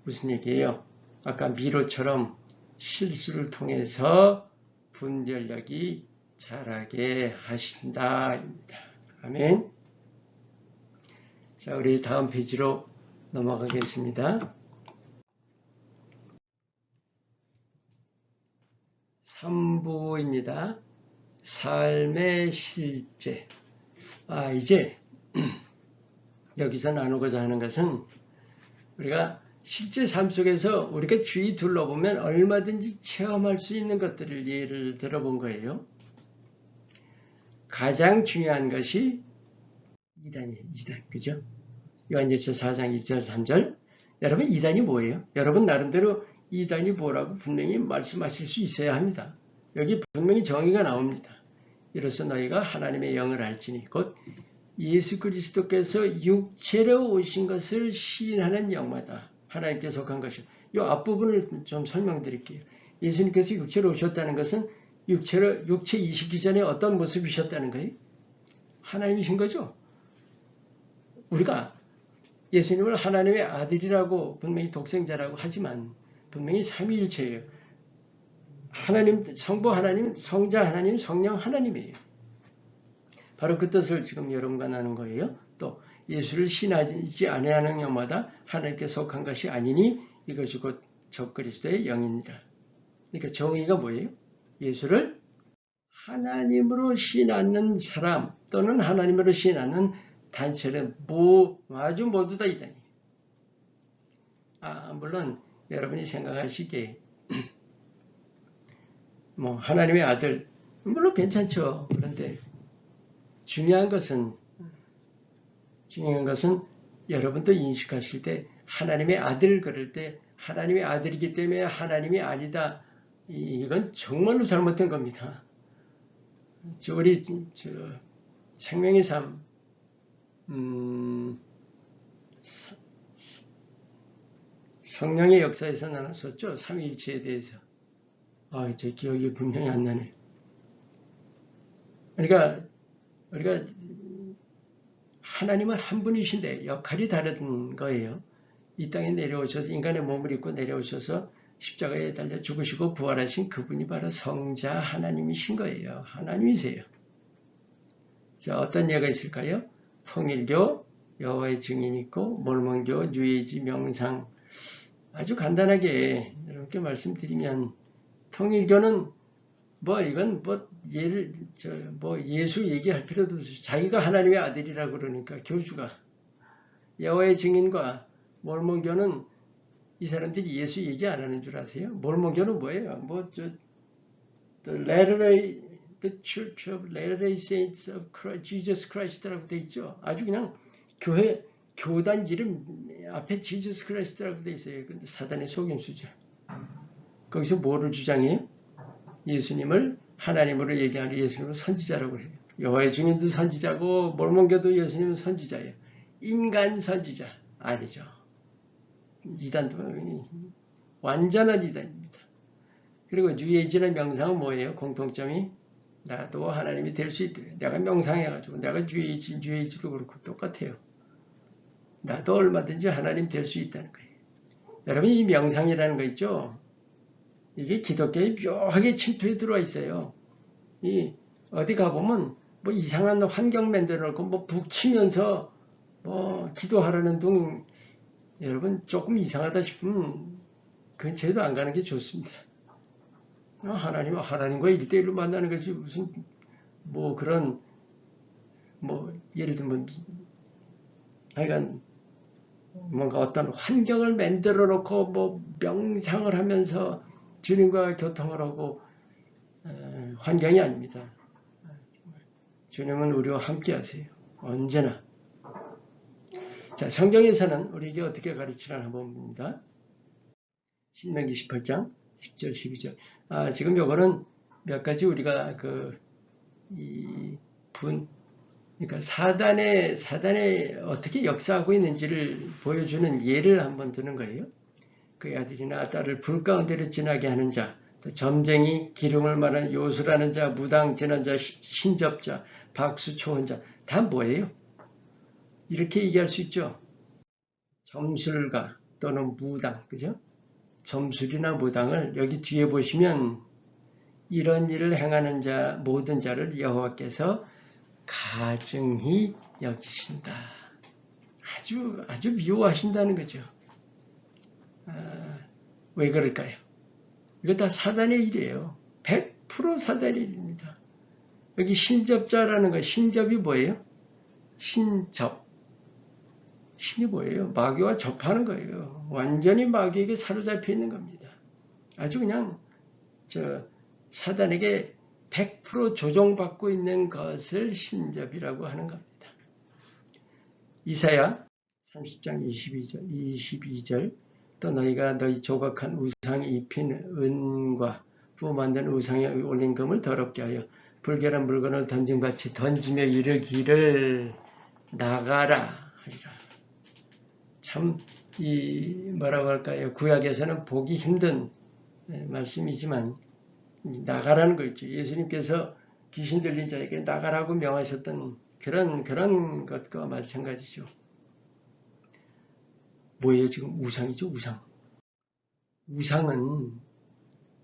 무슨 얘기예요? 아까 미로처럼 실수를 통해서 분별력이 자라게 하신다. 아멘. 자, 우리 다음 페이지로 넘어가겠습니다. 3부입니다. 삶의 실제. 이제 여기서 나누고자 하는 것은 우리가 실제 삶 속에서 우리가 주위 둘러보면 얼마든지 체험할 수 있는 것들을 예를 들어본 거예요. 가장 중요한 것이 이단이에요. 이단. 그죠? 요한일서 4장 2절 3절. 여러분 이단이 뭐예요? 여러분 나름대로 이단이 뭐라고 분명히 말씀하실 수 있어야 합니다. 여기 분명히 정의가 나옵니다. 이로써 너희가 하나님의 영을 알지니 곧 예수 그리스도께서 육체로 오신 것을 시인하는 영마다 하나님께 속한 것이요. 이 앞부분을 좀 설명드릴게요. 예수님께서 육체로 오셨다는 것은 육체이시기 전에 어떤 모습이셨다는 거예요? 하나님이신 거죠. 우리가 예수님을 하나님의 아들이라고 분명히 독생자라고 하지만 분명히 삼위일체예요. 하나님, 성부 하나님, 성자 하나님, 성령 하나님이에요. 바로 그 뜻을 지금 여러분과 나눈 거예요. 또 예수를 신하지 아니하는 영마다 하나님께 속한 것이 아니니 이것이 곧 적그리스도의 영이니라. 그러니까 정의가 뭐예요? 예수를 하나님으로 신하는 사람 또는 하나님으로 신하는 단체는 아주 모두 다 이단이에요. 물론 여러분이 생각하시기에 뭐 하나님의 아들 물론 괜찮죠. 그런데 중요한 것은 여러분도 인식하실 때 하나님의 아들을 그럴 때 하나님의 아들이기 때문에 하나님이 아니다. 이건 정말로 잘못된 겁니다. 우리 생명의 삶 성령의 역사에서 나눴었죠. 삼위일체에 대해서. 제 기억이 분명히 안 나네. 그러니까 우리가 하나님은 한 분이신데 역할이 다른 거예요. 이 땅에 내려오셔서 인간의 몸을 입고 내려오셔서 십자가에 달려 죽으시고 부활하신 그분이 바로 성자 하나님이신 거예요. 하나님이세요. 자, 어떤 예가 있을까요? 통일교, 여호와의 증인이 있고 몰몬교, 뉴에이지, 명상. 아주 간단하게 여러분께 말씀드리면 통일교는 예수 얘기할 필요도 없이 자기가 하나님의 아들이라고 그러니까 교주가. 여호와의 증인과 몰몬교는 이 사람들이 예수 얘기 안 하는 줄 아세요? 몰몬교는 뭐예요? The Church of Latter-day Saints of Jesus Christ라고 돼 있죠. 아주 그냥 교단 이름 앞에 Jesus Christ라고 돼 있어요. 근데 사단의 속임수죠. 거기서 뭐를 주장해요? 예수님을 하나님으로 얘기하는 예수님을 선지자라고 해요. 여호와의 증인도 선지자고 몰몬교도 예수님은 선지자예요. 인간 선지자 아니죠. 이단도 완전한 이단입니다. 그리고 뉴에이지는 명상은 뭐예요? 공통점이 나도 하나님이 될 수 있대. 내가 명상해가지고 내가 뉴에이지도 그렇고 똑같아요. 나도 얼마든지 하나님 될 수 있다는 거예요. 여러분 이 명상이라는 거 있죠? 이게 기독교에 묘하게 침투해 들어와 있어요. 어디 가보면 이상한 환경 만들어 놓고 북 치면서 기도하라는 둥 여러분 조금 이상하다 싶으면 근처에도 안 가는 게 좋습니다. 하나님과 1대1로 만나는 것이 무슨 뭐 그런 뭐 예를 들면 하여간 뭔가 어떤 환경을 만들어 놓고 뭐 명상을 하면서 주님과 교통을 하고 환경이 아닙니다. 주님은 우리와 함께 하세요. 언제나. 자, 성경에서는 우리에게 어떻게 가르치나 한번 봅니다. 신명기 18장 10절 12절. 지금 요거는 몇 가지 우리가 그러니까 사단에 어떻게 역사하고 있는지를 보여주는 예를 한번 드는 거예요. 그의 아들이나 딸을 불 가운데로 지나게 하는 자, 또 점쟁이, 기름을 말하는 요술하는 자, 무당, 지난 자, 신접자, 박수 초한 자, 다 뭐예요? 이렇게 얘기할 수 있죠. 점술가 또는 무당, 그죠? 점술이나 무당을 여기 뒤에 보시면 이런 일을 행하는 자, 모든 자를 여호와께서 가증히 여기신다. 아주 미워하신다는 거죠. 왜 그럴까요? 이거 다 사단의 일이에요. 100% 사단의 일입니다. 여기 신접자라는 거, 신접이 뭐예요? 신접. 신이 뭐예요? 마귀와 접하는 거예요. 완전히 마귀에게 사로잡혀 있는 겁니다. 아주 그냥 사단에게 100% 조종받고 있는 것을 신접이라고 하는 겁니다. 이사야 30장 22절 또 너희가 너희 조각한 우상에 입힌 은과 부어 만든 우상에 올린 금을 더럽게 하여 불결한 물건을 던진 같이 던지며 이르기를 나가라 하리라. 참 뭐라고 할까요? 구약에서는 보기 힘든 말씀이지만 나가라는 거 있죠. 예수님께서 귀신 들린 자에게 나가라고 명하셨던 그런 것과 마찬가지죠. 뭐예요? 지금 우상이죠, 우상. 우상은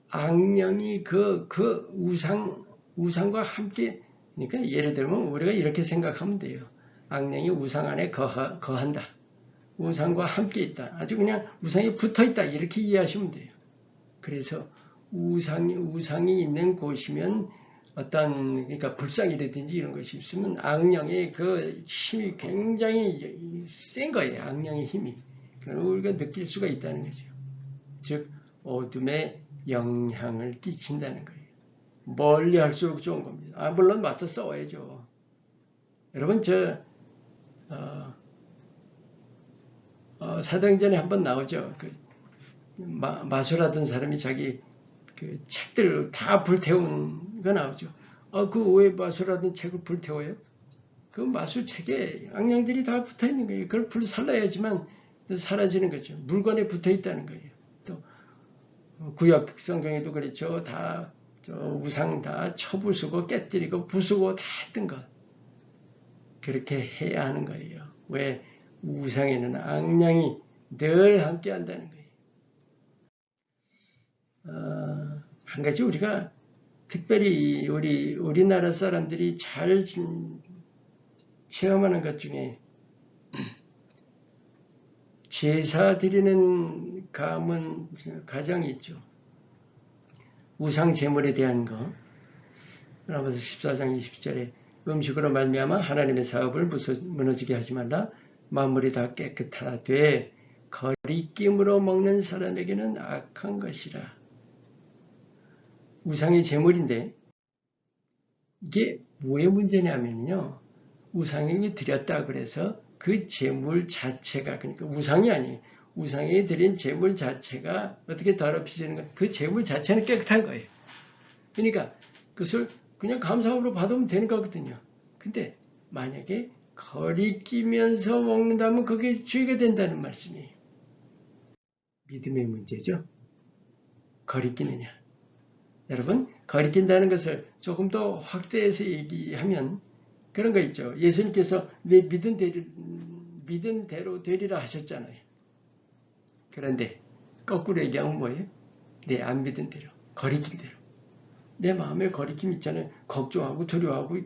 악령이 그 우상과 함께, 그러니까 예를 들면 우리가 이렇게 생각하면 돼요. 악령이 우상 안에 거한다. 우상과 함께 있다. 아주 그냥 우상이 붙어 있다. 이렇게 이해하시면 돼요. 그래서 우상이 있는 곳이면 그러니까 불상이라든지 이런 것이 있으면 악령의 그 힘이 굉장히 센 거예요. 악령의 힘이. 우리가 느낄 수가 있다는 거죠. 즉 어둠에 영향을 끼친다는 거예요. 멀리 할수록 좋은 겁니다. 물론 맞서 싸워야죠. 여러분 사도행전에 한번 나오죠. 마술하던 사람이 자기 그 책들을 다 불태운 거 나오죠. 왜 마술하던 책을 불태워요? 그 마술책에 악령들이 다 붙어 있는 거예요. 그걸 불살라야지만 사라지는 거죠. 물건에 붙어 있다는 거예요. 또 구약 성경에도 그렇죠. 다 우상 다 쳐부수고 깨뜨리고 부수고 다 했던 것. 그렇게 해야 하는 거예요. 왜? 우상에는 악령이 늘 함께 한다는 거예요. 한 가지 우리가 특별히 우리나라 사람들이 잘 체험하는 것 중에 제사 드리는 가정이 있죠. 우상 제물에 대한 거. 로마서 14장 20절에 음식으로 말미암아 하나님의 사업을 무너지게 하지 말라. 만물이 다 깨끗하되 거리낌으로 먹는 사람에게는 악한 것이라. 우상이 제물인데 이게 뭐의 문제냐면요. 우상에게 드렸다 그래서 그 제물 자체가, 그러니까 우상이 아니에요. 우상에게 드린 제물 자체가 어떻게 더럽혀지는 거예요? 그 제물 자체는 깨끗한 거예요. 그러니까 그것을 그냥 감사함으로 받으면 되는 거거든요. 근데 만약에 거리끼면서 먹는다면 그게 죄가 된다는 말씀이에요. 믿음의 문제죠. 거리끼느냐. 여러분, 거리낀다는 것을 조금 더 확대해서 얘기하면 그런 거 있죠. 예수님께서 내 믿은 대로 되리라 하셨잖아요. 그런데 거꾸로 얘기하면 뭐예요? 내 안 믿은 대로, 거리낀 대로. 내 마음에 거리낌 있잖아요. 걱정하고 두려워하고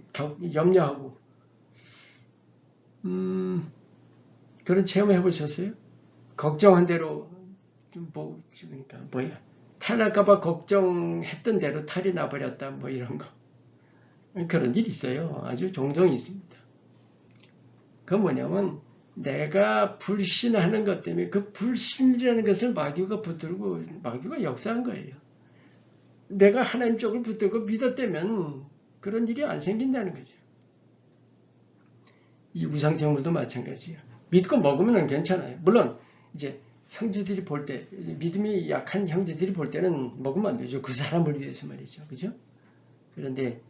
염려하고. 그런 체험 해보셨어요? 걱정한 대로 그러니까 뭐야? 탈날까봐 걱정했던 대로 탈이 나버렸다. 뭐 이런 거. 그런 일이 있어요. 아주 종종 있습니다. 그 뭐냐면 내가 불신하는 것 때문에 그 불신이라는 것을 마귀가 붙들고 마귀가 역사한 거예요. 내가 하나님 쪽을 붙들고 믿었다면 그런 일이 안 생긴다는 거죠. 이 우상생물도 마찬가지예요. 믿고 먹으면 괜찮아요. 물론 이제 형제들이 볼 때, 믿음이 약한 형제들이 볼 때는 먹으면 안 되죠. 그 사람을 위해서 말이죠. 그죠? 그런데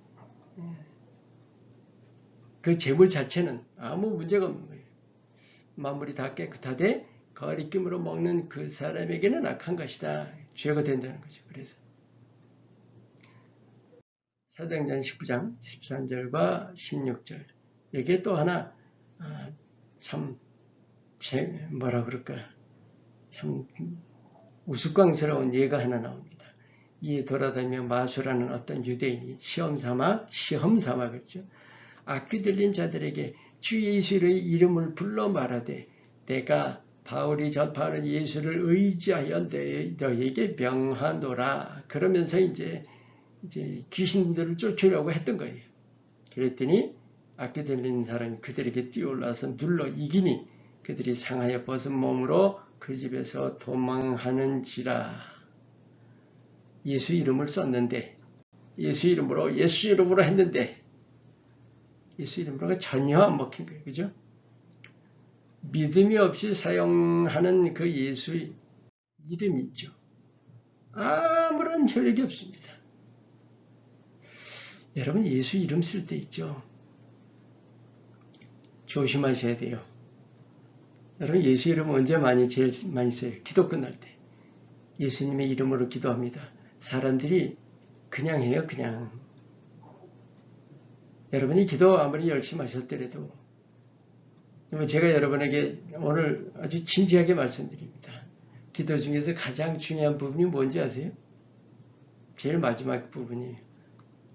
그 재물 자체는 아무 문제가 없는 거예요. 만물이 다 깨끗하되 거리낌으로 먹는 그 사람에게는 악한 것이다. 죄가 된다는 거죠. 그래서 사도행전 19장 13절과 16절 여기에 또 하나 참 뭐라 그럴까 참 우스꽝스러운 예가 하나 나옵니다. 이에 돌아다니며 마수라는 어떤 유대인이 시험 삼아 그랬죠. 악귀 들린 자들에게 주 예수의 이름을 불러 말하되 내가 바울이 전파하는 예수를 의지하여 너에게 명하노라. 그러면서 이제 귀신들을 쫓으려고 했던 거예요. 그랬더니 악귀 들린 사람이 그들에게 뛰어올라서 눌러 이기니 그들이 상하여 벗은 몸으로 그 집에서 도망하는지라. 예수 이름을 썼는데 예수 이름으로 했는데 예수 이름으로가 전혀 안 먹힌 거예요. 그죠? 믿음이 없이 사용하는 그 예수의 이름이 있죠. 아무런 효력이 없습니다. 여러분 예수 이름 쓸 때 있죠. 조심하셔야 돼요. 여러분 예수 이름 언제 제일 많이 써요? 기도 끝날 때. 예수님의 이름으로 기도합니다. 사람들이 그냥 해요. 그냥. 여러분이 기도 아무리 열심히 하셨더라도 제가 여러분에게 오늘 아주 진지하게 말씀드립니다. 기도 중에서 가장 중요한 부분이 뭔지 아세요? 제일 마지막 부분이에요.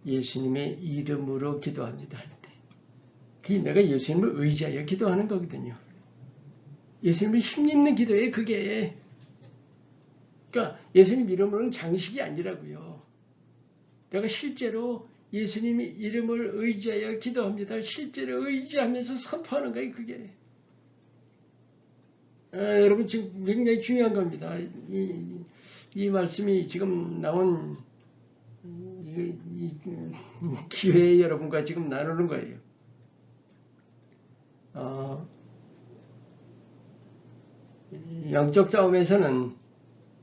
예수님의 이름으로 기도합니다. 그게 내가 예수님을 의지하여 기도하는 거거든요. 예수님을 힘입는 기도예요. 그게. 그러니까 예수님 이름으로는 장식이 아니라고요. 내가 실제로 예수님의 이름을 의지하여 기도합니다. 실제로 의지하면서 선포하는 거예요. 그게. 여러분 지금 굉장히 중요한 겁니다. 이 말씀이 지금 나온 이 기회에 여러분과 지금 나누는 거예요. 영적 싸움에서는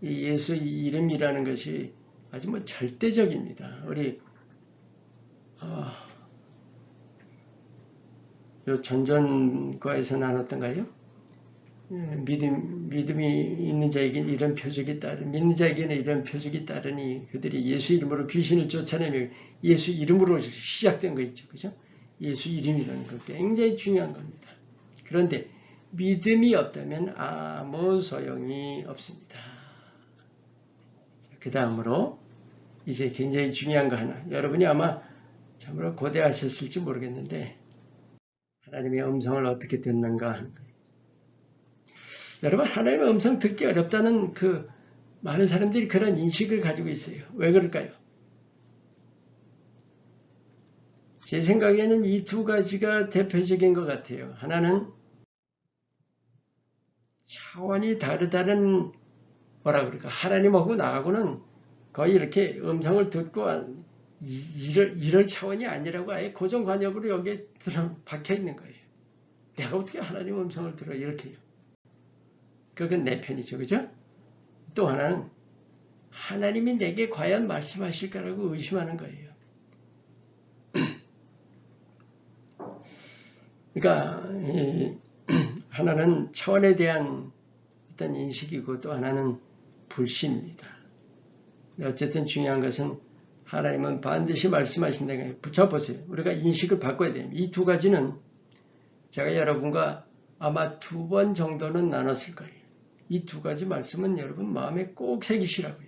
이 예수 이름이라는 것이 아주 절대적입니다. 우리 요 전전과에서 나눴던가요? 믿음이 있는 자에게는 이런 표적이 믿는 자에게는 이런 표적이 따르니 그들이 예수 이름으로 귀신을 쫓아내며 예수 이름으로 시작된 거 있죠. 그죠? 예수 이름이라는 거 굉장히 중요한 겁니다. 그런데 믿음이 없다면 아무 소용이 없습니다. 그 다음으로 이제 굉장히 중요한 거 하나. 여러분이 아마 참으로 고대하셨을지 모르겠는데 하나님의 음성을 어떻게 듣는가 하는 거예요. 여러분 하나님의 음성 듣기 어렵다는 많은 사람들이 그런 인식을 가지고 있어요. 왜 그럴까요? 제 생각에는 이 두 가지가 대표적인 것 같아요. 하나는 차원이 다르다는 뭐라 그럴까 하나님하고 나하고는 거의 이렇게 음성을 듣고 이럴 차원이 아니라고 아예 고정관념으로 여기에 박혀 있는 거예요. 내가 어떻게 하나님 음성을 들어 이렇게요. 그건 내 편이죠. 그죠? 또 하나는 하나님이 내게 과연 말씀하실까라고 의심하는 거예요. 그러니까 하나는 차원에 대한 어떤 인식이고 또 하나는 불신입니다. 어쨌든 중요한 것은 하나님은 반드시 말씀하신다는 거예요. 붙여보세요. 우리가 인식을 바꿔야 됩니다. 이 두 가지는 제가 여러분과 아마 2번 정도는 나눴을 거예요. 이 두 가지 말씀은 여러분 마음에 꼭 새기시라고요.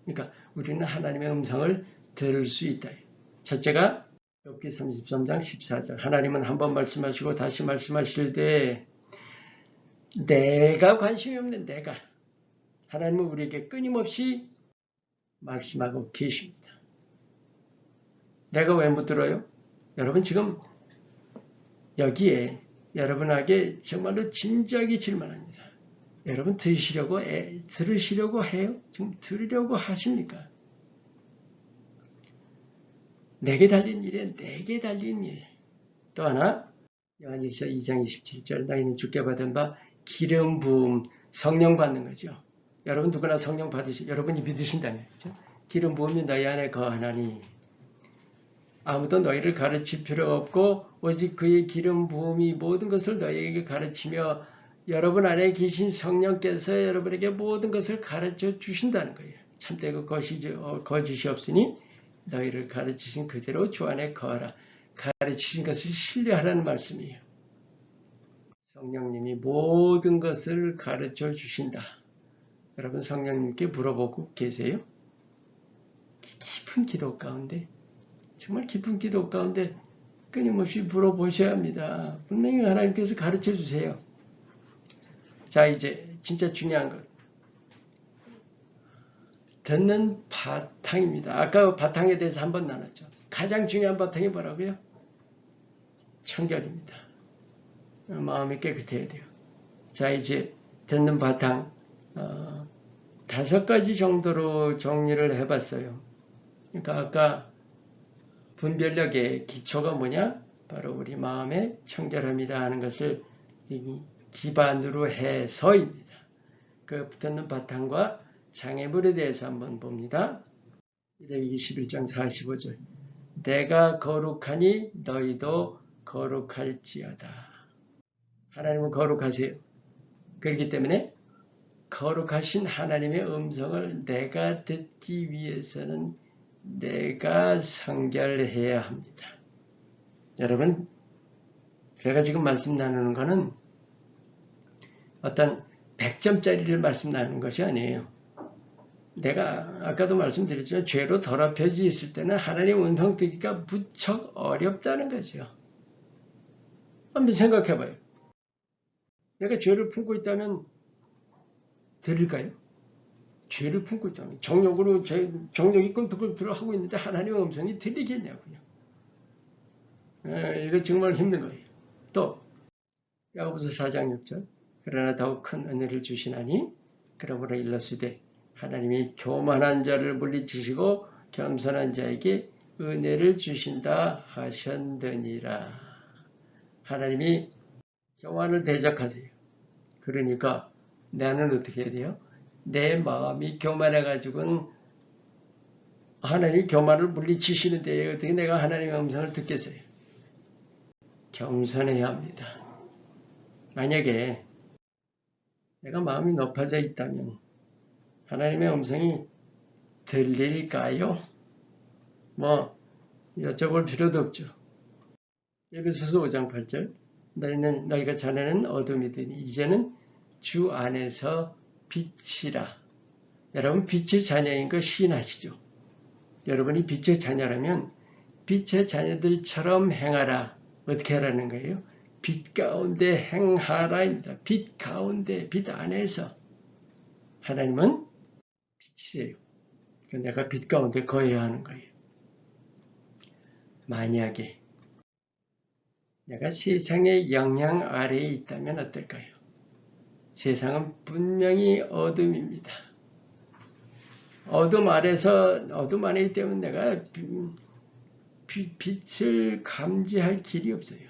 그러니까 우리는 하나님의 음성을 들을 수 있다. 첫째가 욥기 33장 14절 하나님은 한 번 말씀하시고 다시 말씀하실 때 내가 관심이 없는 내가 하나님은 우리에게 끊임없이 말씀하고 계십니다. 내가 왜 못 들어요? 여러분 지금 여기에 여러분에게 정말로 진지하게 질문합니다. 여러분 들으시려고 해요? 지금 들으려고 하십니까? 내게 달린 일에 내게 달린 일. 또 하나 요한일서 2장 27절 너희는 주께 받은 바 기름 부음 성령 받는 거죠. 여러분 누구나 성령 받으시 여러분이 믿으신다면 그렇죠? 기름 부음이 너희 안에 거하나니 아무도 너희를 가르칠 필요 없고 오직 그의 기름 부음이 모든 것을 너희에게 가르치며 여러분 안에 계신 성령께서 여러분에게 모든 것을 가르쳐 주신다는 거예요. 참되고 거짓이 없으니 너희를 가르치신 그대로 주 안에 거하라. 가르치신 것을 신뢰하라는 말씀이에요. 성령님이 모든 것을 가르쳐 주신다. 여러분 성령님께 물어보고 계세요? 깊은 기도 가운데 정말 깊은 기도 가운데 끊임없이 물어보셔야 합니다. 분명히 하나님께서 가르쳐 주세요. 자 이제 진짜 중요한 것. 듣는 바탕입니다. 아까 바탕에 대해서 한번 나눴죠. 가장 중요한 바탕이 뭐라고요? 청결입니다. 마음이 깨끗해야 돼요. 자 이제 듣는 바탕 5가지 정도로 정리를 해봤어요. 그러니까 아까 분별력의 기초가 뭐냐? 바로 우리 마음의 청결함이다 하는 것을 기반으로 해서입니다. 그 듣는 바탕과 장애물에 대해서 한번 봅니다. 레위기 11장 45절 내가 거룩하니 너희도 거룩할지어다. 하나님은 거룩하세요. 그렇기 때문에 거룩하신 하나님의 음성을 내가 듣기 위해서는 내가 성결해야 합니다. 여러분 제가 지금 말씀 나누는 것은 어떤 100점짜리를 말씀 나누는 것이 아니에요. 내가 아까도 말씀드렸지만 죄로 더럽혀져 있을 때는 하나님 음성 듣기가 무척 어렵다는 거죠. 한번 생각해봐요. 내가 죄를 품고 있다면 들을까요? 죄를 품고 있다면 정욕으로 정욕이 끔득끔득 하고 있는데 하나님의 음성이 들리겠냐고요. 이거 정말 힘든 거예요. 또 야고보서 4장 6절 그러나 더욱 큰 은혜를 주시나니 그러므로 일러스되 하나님이 교만한 자를 물리치시고 겸손한 자에게 은혜를 주신다 하셨느니라. 하나님이 교만을 대적하세요. 그러니까 나는 어떻게 해야 돼요? 내 마음이 교만해가지고는 하나님이 교만을 물리치시는데 어떻게 내가 하나님의 음성을 듣겠어요? 겸손해야 합니다. 만약에 내가 마음이 높아져 있다면 하나님의 음성이 들릴까요? 여쭤볼 필요도 없죠. 에베소서 5장 8절 너희가 전에는 어둠이더니 이제는 주 안에서 빛이라. 여러분 빛의 자녀인 거 시인하시죠? 여러분이 빛의 자녀라면 빛의 자녀들처럼 행하라. 어떻게 하라는 거예요? 빛 가운데 행하라입니다. 빛 가운데, 빛 안에서. 하나님은 빛이세요. 내가 빛 가운데 거해야 하는 거예요. 만약에 내가 세상의 영향 아래에 있다면 어떨까요? 세상은 분명히 어둠입니다. 어둠 안에 있기 때문에 내가 빛을 감지할 길이 없어요.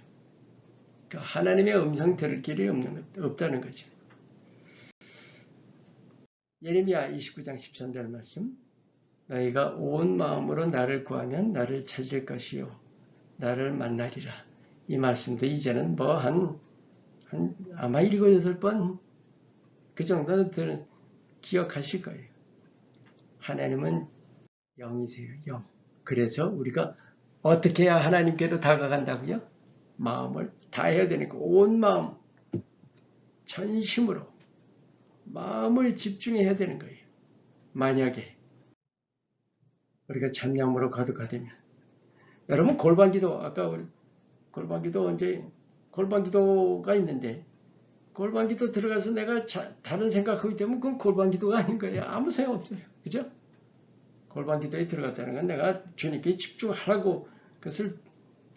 그러니까 하나님의 음성 들을 길이 없다는 거죠. 예레미야 29장 13절 말씀 너희가 온 마음으로 나를 구하면 나를 찾을 것이요 나를 만나리라. 이 말씀도 이제는 아마 7, 8번 그 정도는 기억하실 거예요. 하나님은 영이세요. 영. 그래서 우리가 어떻게 해야 하나님께로 다가간다고요? 마음을 다해야 되니까 온 마음 전심으로 마음을 집중해야 되는 거예요. 만약에 우리가 참념으로 거듭하되면 여러분 골반기도 아까 골반기도가 있는데 골반기도 들어가서 내가 다른 생각하게 되면 그건 골반기도가 아닌 거예요. 아무 소용 없어요. 그죠? 골방 기도에 들어갔다는 건 내가 주님께 집중하라고 그것을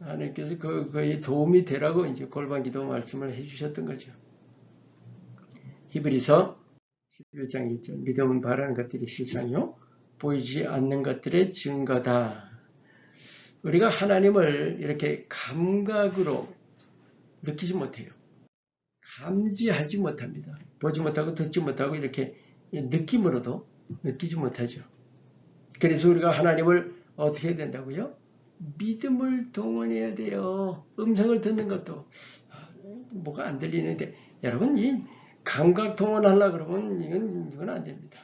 하나님께서 그에 도움이 되라고 이제 골방 기도 말씀을 해주셨던 거죠. 히브리서 11장 1절 믿음은 바라는 것들이 실상이요 보이지 않는 것들의 증거다. 우리가 하나님을 이렇게 감각으로 느끼지 못해요. 감지하지 못합니다. 보지 못하고 듣지 못하고 이렇게 느낌으로도 느끼지 못하죠. 그래서 우리가 하나님을 어떻게 해야 된다고요? 믿음을 동원해야 돼요. 음성을 듣는 것도 뭐가 안 들리는데 여러분 이 감각 동원하려고 그러면 이건 안 됩니다.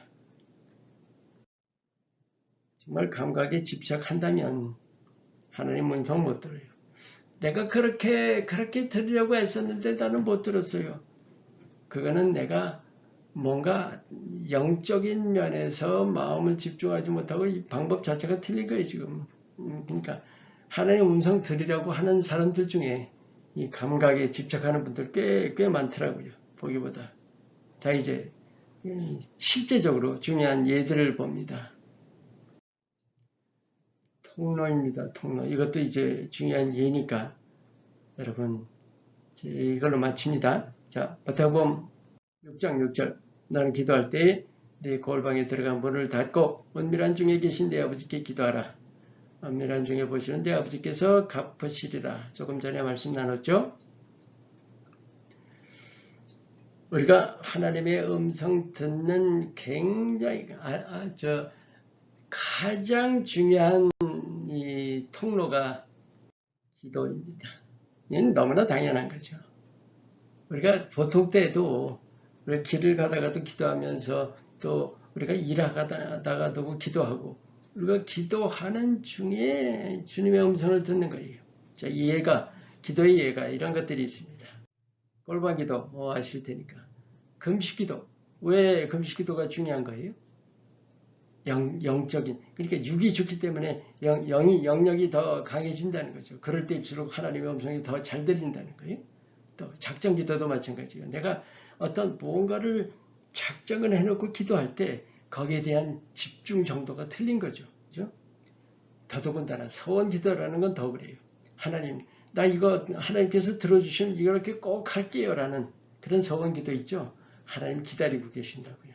정말 감각에 집착한다면 하나님 음성 못 들어요. 내가 그렇게 들으려고 했었는데 나는 못 들었어요. 그거는 내가 뭔가 영적인 면에서 마음을 집중하지 못하고 이 방법 자체가 틀린 거예요, 지금. 그러니까 하나님 음성 들으려고 하는 사람들 중에 이 감각에 집착하는 분들 꽤 많더라고요, 보기보다. 자, 이제 실제적으로 중요한 예들을 봅니다. 통로입니다, 통로. 이것도 이제 중요한 예니까 여러분 이걸로 마칩니다. 자, 마태복음 6장 6절 나는 기도할 때에 네 골방에 들어간 문을 닫고 은밀한 중에 계신 내 아버지께 기도하라. 은밀한 중에 보시는 내 아버지께서 갚으시리라. 조금 전에 말씀 나눴죠. 우리가 하나님의 음성 듣는 굉장히 가장 중요한 이 통로가 기도입니다. 이건 너무나 당연한 거죠. 우리가 보통 때도 우리가 길을 가다가도 기도하면서 또 우리가 일하다가도 기도하고 우리가 기도하는 중에 주님의 음성을 듣는 거예요. 자, 기도의 예가 이런 것들이 있습니다. 골방 기도 아실 테니까. 금식 기도. 왜 금식 기도가 중요한 거예요? 영적인, 그러니까 육이 죽기 때문에 영력이 더 강해진다는 거죠. 그럴 때일수록 하나님의 음성이 더 잘 들린다는 거예요. 또 작정 기도도 마찬가지예요. 내가 어떤 무언가를 작정을 해놓고 기도할 때 거기에 대한 집중 정도가 틀린 거죠. 그죠? 더더군다나 서원 기도라는 건 더 그래요. 하나님, 나 이거 하나님께서 들어주시면 이렇게 꼭 할게요라는 그런 서원 기도 있죠. 하나님 기다리고 계신다고요.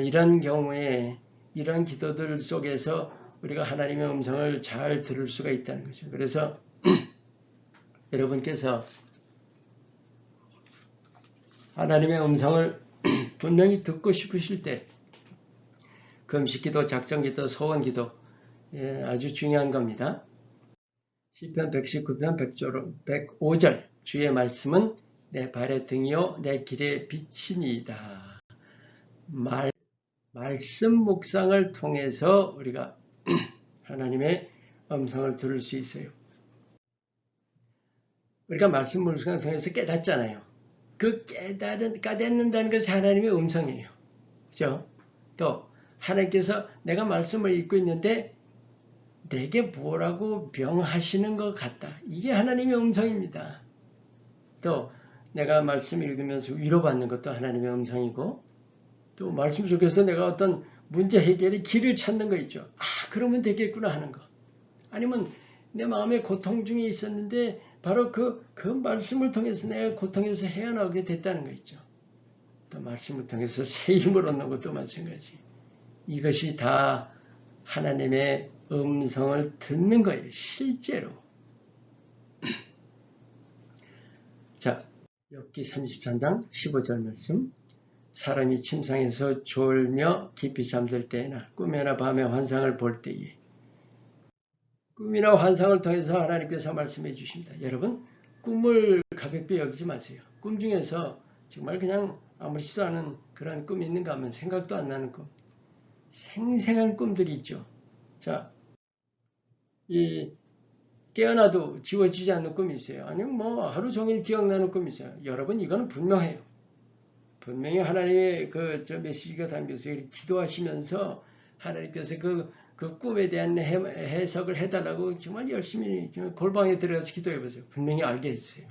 이런 경우에 이런 기도들 속에서 우리가 하나님의 음성을 잘 들을 수가 있다는 거죠. 그래서 여러분께서 하나님의 음성을 분명히 듣고 싶으실 때 금식기도, 작정기도, 소원기도 아주 중요한 겁니다. 시편 119편 105절 주의 말씀은 내 발의 등이요 내 길의 빛이니이다. 말씀 묵상을 통해서 우리가 하나님의 음성을 들을 수 있어요. 우리가 말씀 묵상을 통해서 깨닫잖아요. 그 깨닫는다는 것이 하나님의 음성이에요. 그죠? 또 하나님께서 내가 말씀을 읽고 있는데 내게 뭐라고 명하시는 것 같다. 이게 하나님의 음성입니다. 또 내가 말씀 읽으면서 위로받는 것도 하나님의 음성이고 또 말씀 속에서 내가 어떤 문제 해결의 길을 찾는 거 있죠. 그러면 되겠구나 하는 거. 아니면 내 마음에 고통 중에 있었는데 바로 그 말씀을 통해서 내가 고통에서 헤어나오게 됐다는 거 있죠. 또 말씀을 통해서 새 힘을 얻는 것도 마찬가지. 이것이 다 하나님의 음성을 듣는 거예요. 실제로. 자, 욥기 33장 15절 말씀. 사람이 침상에서 졸며 깊이 잠들 때나 꿈이나 밤에 환상을 볼 때에 꿈이나 환상을 통해서 하나님께서 말씀해 주십니다. 여러분, 꿈을 가볍게 여기지 마세요. 꿈 중에서 정말 그냥 아무렇지도 않은 그런 꿈이 있는가 하면 생각도 안 나는 꿈. 생생한 꿈들이 있죠. 자, 깨어나도 지워지지 않는 꿈이 있어요. 아니면 하루 종일 기억나는 꿈이 있어요. 여러분, 이거는 분명해요. 분명히 하나님의 메시지가 담겨서 기도하시면서 하나님께서 그 꿈에 대한 해석을 해달라고 정말 열심히 골방에 들어가서 기도해보세요. 분명히 알게 해주세요.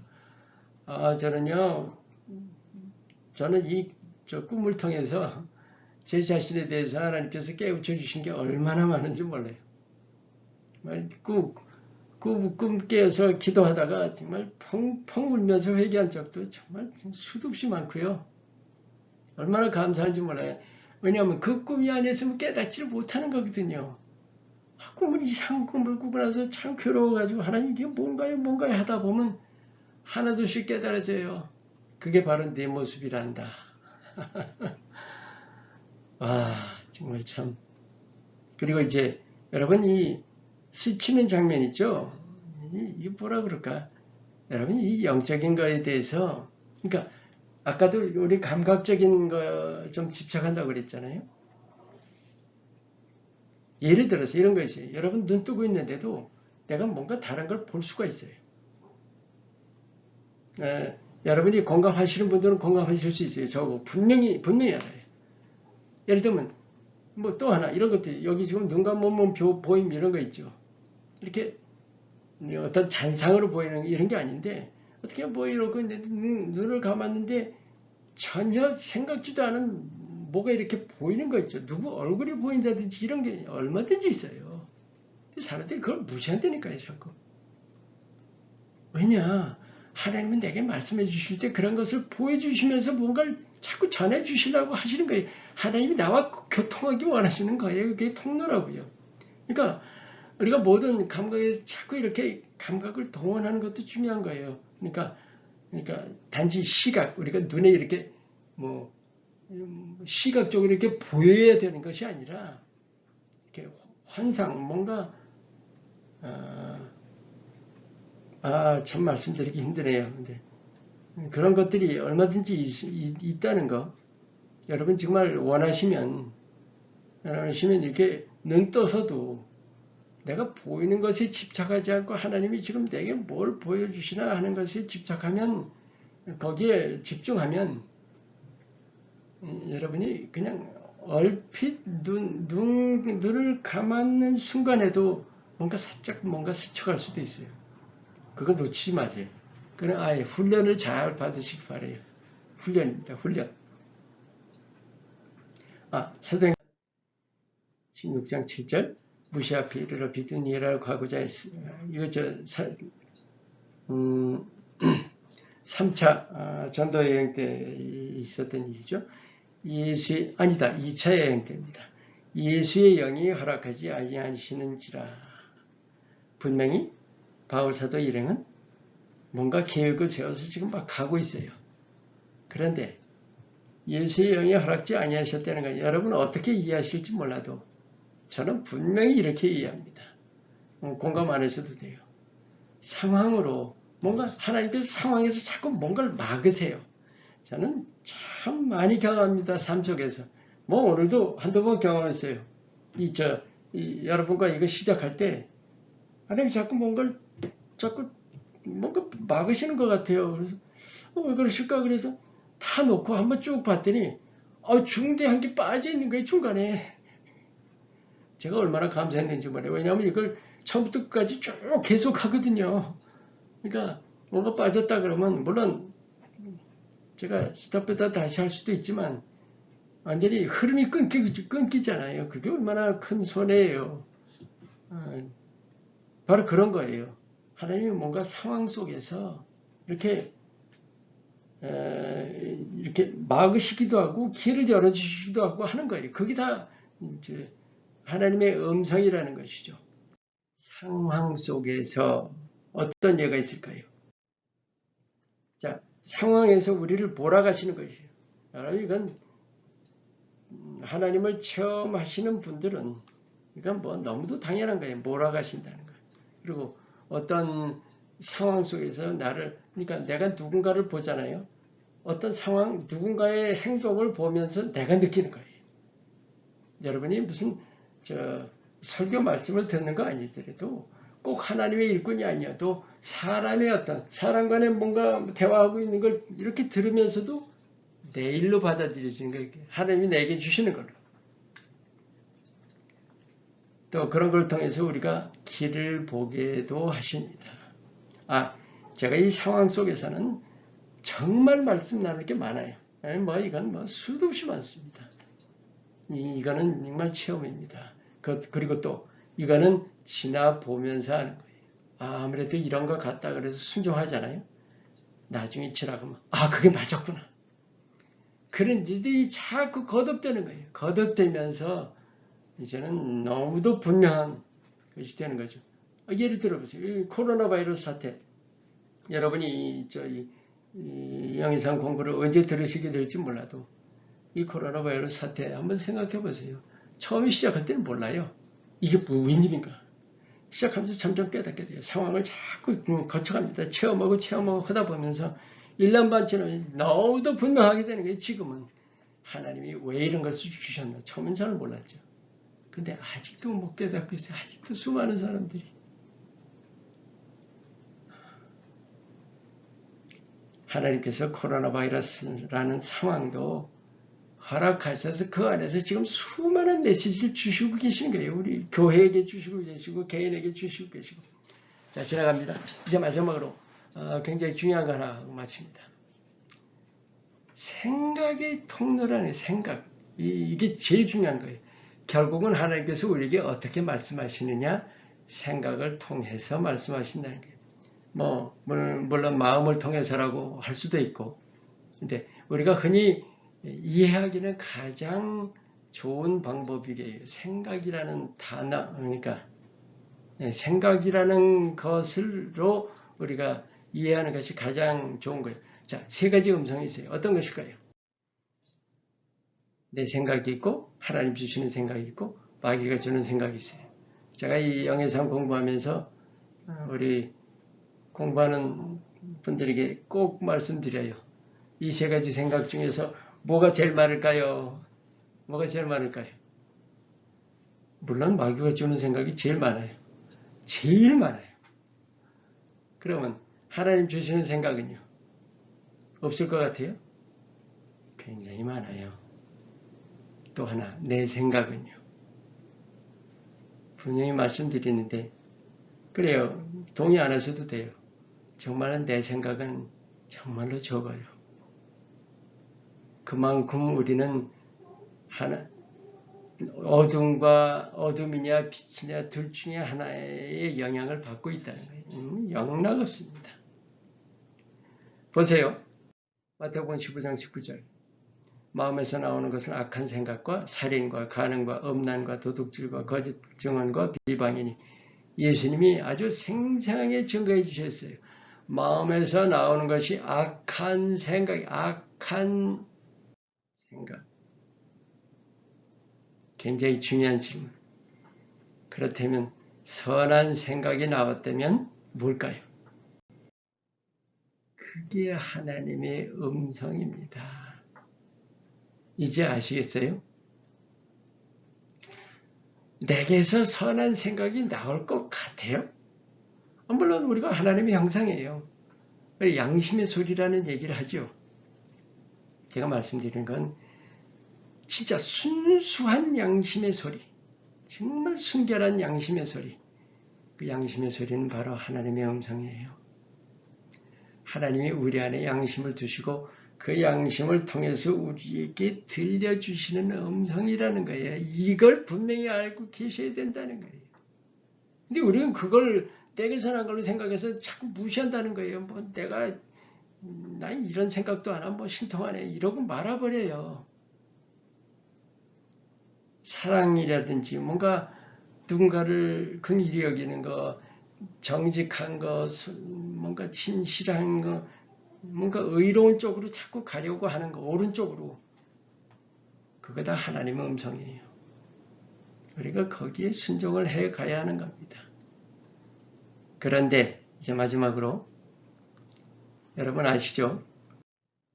저는 저 꿈을 통해서 제 자신에 대해서 하나님께서 깨우쳐 주신 게 얼마나 많은지 몰라요. 꿈 깨서 기도하다가 정말 펑펑 울면서 회개한 적도 정말 수도 없이 많고요. 얼마나 감사한지 몰라요. 왜냐하면 그 꿈이 아니었으면 깨닫지를 못하는 거거든요. 꿈을 이상한 꿈을 꾸고 나서 참 괴로워가지고 하나님 이게 뭔가요 하다 보면 하나둘씩 깨달아져요. 그게 바로 내 모습이란다. 와, 정말 참. 그리고 이제 여러분 이 스치는 장면 있죠? 이게 뭐라 그럴까? 여러분 이 영적인 거에 대해서, 그러니까 아까도 우리 감각적인 거 좀 집착한다고 그랬잖아요. 예를 들어서 이런 거 있어요. 여러분 눈 뜨고 있는데도 내가 뭔가 다른 걸 볼 수가 있어요. 여러분이 공감하시는 분들은 공감하실 수 있어요. 저 분명히 알아요. 예를 들면 뭐 또 하나 이런 것들 여기 지금 눈 감으면 보임 이런 거 있죠. 이렇게 어떤 잔상으로 보이는 이런 게 아닌데 어떻게 뭐 이러고 눈을 감았는데 전혀 생각지도 않은 뭐가 이렇게 보이는 거 있죠. 누구 얼굴이 보인다든지 이런 게 얼마든지 있어요. 사람들이 그걸 무시한다니까요, 자꾸. 왜냐? 하나님은 내게 말씀해 주실 때 그런 것을 보여주시면서 뭔가를 자꾸 전해 주시려고 하시는 거예요. 하나님이 나와 교통하기 원하시는 거예요. 그게 통로라고요. 그러니까 우리가 모든 감각에서 자꾸 이렇게 감각을 동원하는 것도 중요한 거예요. 그러니까 단지 시각, 우리가 눈에 이렇게 뭐 시각적으로 이렇게 보여야 되는 것이 아니라 이렇게 환상, 뭔가 참 말씀드리기 힘드네요. 근데 그런 것들이 얼마든지 있다는 거. 여러분 정말 원하시면 이렇게 눈 떠서도 내가 보이는 것에 집착하지 않고 하나님이 지금 내게 뭘 보여주시나 하는 것에 집착하면, 거기에 집중하면 여러분이 그냥 얼핏 눈을 감았는 순간에도 뭔가 살짝 뭔가 스쳐갈 수도 있어요. 그거 놓치지 마세요. 그냥 아예 훈련을 잘 받으시기 바래요. 훈련입니다. 훈련. 사도행 16장 7절 무시 앞에 이르러 비두니라고 하고자 했습니다. 이거 3차 전도 여행 때 있었던 일이죠. 2차 여행 때입니다. 예수의 영이 허락하지 아니하시는지라. 분명히 바울 사도 일행은 뭔가 계획을 세워서 지금 막 가고 있어요. 그런데 예수의 영이 허락지 아니하셨다는 건 여러분 어떻게 이해하실지 몰라도 저는 분명히 이렇게 이해합니다. 공감 안 하셔도 돼요. 상황으로 뭔가 하나님께서 상황에서 자꾸 뭔가를 막으세요. 저는 참 많이 경험합니다. 삶 속에서. 뭐 오늘도 한두 번 경험했어요. 여러분과 이거 시작할 때 하나님이 자꾸 뭔가 막으시는 것 같아요. 그래서 왜 그러실까? 그래서 다 놓고 한번 쭉 봤더니 중대한 게 빠져 있는 거예요. 중간에. 제가 얼마나 감사했는지 말이에요. 왜냐하면 이걸 처음부터 끝까지 쭉 계속 하거든요. 그러니까 뭔가 빠졌다 그러면 물론 제가 스탑했다 다시 할 수도 있지만 완전히 흐름이 끊기잖아요. 그게 얼마나 큰 손해예요. 바로 그런 거예요. 하나님이 뭔가 상황 속에서 이렇게 막으시기도 하고 길을 열어주시기도 하고 하는 거예요. 그게 다 이제 하나님의 음성이라는 것이죠. 상황 속에서 어떤 예가 있을까요? 자, 상황에서 우리를 몰아가시는 것이에요. 여러분, 이건 하나님을 처음 하시는 분들은 이건 뭐 너무도 당연한 거예요. 몰아가신다는 거. 그리고 어떤 상황 속에서 그러니까 내가 누군가를 보잖아요. 어떤 상황, 누군가의 행동을 보면서 내가 느끼는 거예요. 여러분이 무슨 설교 말씀을 듣는 거 아니더라도 꼭 하나님의 일꾼이 아니어도 사람 간에 뭔가 대화하고 있는 걸 이렇게 들으면서도 내 일로 받아들여지는 거예요. 하나님이 내게 주시는 걸로. 또 그런 걸 통해서 우리가 길을 보게도 하십니다. 제가 이 상황 속에서는 정말 말씀 나눌 게 많아요. 이건 수도 없이 많습니다. 이거는 정말 체험입니다. 그리고 또 이거는 지나보면서 하는 거예요. 아무래도 이런 것 같다 그래서 순종하잖아요. 나중에 지나가면 그게 맞았구나. 그런 일들이 자꾸 거듭되는 거예요. 거듭되면서 이제는 너무도 분명한 것이 되는 거죠. 예를 들어보세요. 이 코로나 바이러스 사태. 여러분이 이 영상 공부를 언제 들으시게 될지 몰라도 이 코로나 바이러스 사태 한번 생각해 보세요. 처음에 시작할 때는 몰라요. 이게 웬일인가. 시작하면서 점점 깨닫게 돼요. 상황을 자꾸 거쳐갑니다. 체험하고 하다 보면서 1년 반쯤은 너무도 분명하게 되는 거예요. 지금은 하나님이 왜 이런 것을 주셨나. 처음엔 잘 몰랐죠. 근데 아직도 못 깨닫고 있어요. 아직도 수많은 사람들이. 하나님께서 코로나 바이러스라는 상황도 허락하셔서 그 안에서 지금 수많은 메시지를 주시고 계시는 거예요. 우리 교회에게 주시고 계시고 개인에게 주시고 계시고. 자, 지나갑니다. 이제 마지막으로 굉장히 중요한 거 하나 마칩니다. 생각의 통로라는 생각. 이게 제일 중요한 거예요. 결국은 하나님께서 우리에게 어떻게 말씀하시느냐? 생각을 통해서 말씀하신다는 거예요. 물론 마음을 통해서라고 할 수도 있고, 근데 우리가 흔히 이해하기는 가장 좋은 방법이게요. 생각이라는 단어, 그러니까 생각이라는 것으로 우리가 이해하는 것이 가장 좋은 거예요. 자, 세 가지 음성이 있어요. 어떤 것일까요? 내 생각이 있고, 하나님 주시는 생각이 있고, 마귀가 주는 생각이 있어요. 제가 이 영해상 공부하면서 우리 공부하는 분들에게 꼭 말씀드려요. 이 세 가지 생각 중에서 뭐가 제일 많을까요? 뭐가 제일 많을까요? 물론 마귀가 주는 생각이 제일 많아요. 제일 많아요. 그러면 하나님 주시는 생각은요? 없을 것 같아요? 굉장히 많아요. 또 하나, 내 생각은요? 분명히 말씀드리는데 그래요. 동의 안 하셔도 돼요. 정말은 내 생각은 정말로 적어요. 그만큼 우리는 어둠이냐 빛이냐 둘 중에 하나의 영향을 받고 있다는 거예요. 영락 없습니다. 보세요. 마태복음 15장 19절. 마음에서 나오는 것은 악한 생각과 살인과 간음과 음란과 도둑질과 거짓 증언과 비방이니 예수님이 아주 생생하게 증거해 주셨어요. 마음에서 나오는 것이 악한 생각. 굉장히 중요한 질문. 그렇다면 선한 생각이 나왔다면 뭘까요? 그게 하나님의 음성입니다. 이제 아시겠어요? 내게서 선한 생각이 나올 것 같아요? 물론 우리가 하나님의 형상이에요. 양심의 소리라는 얘기를 하죠. 제가 말씀드리는 건 진짜 순수한 양심의 소리, 정말 순결한 양심의 소리. 그 양심의 소리는 바로 하나님의 음성이에요. 하나님이 우리 안에 양심을 두시고 그 양심을 통해서 우리에게 들려주시는 음성이라는 거예요. 이걸 분명히 알고 계셔야 된다는 거예요. 근데 우리는 그걸 내게서 난 걸로 생각해서 자꾸 무시한다는 거예요. 난 이런 생각도 안 하고 신통하네 이러고 말아버려요. 사랑이라든지 뭔가 누군가를 긍휼히 여기는 거, 정직한 거, 뭔가 진실한 거, 뭔가 의로운 쪽으로 자꾸 가려고 하는 거, 오른쪽으로. 그거 다 하나님의 음성이에요. 우리가 거기에 순종을 해 가야 하는 겁니다. 그런데 이제 마지막으로 여러분 아시죠?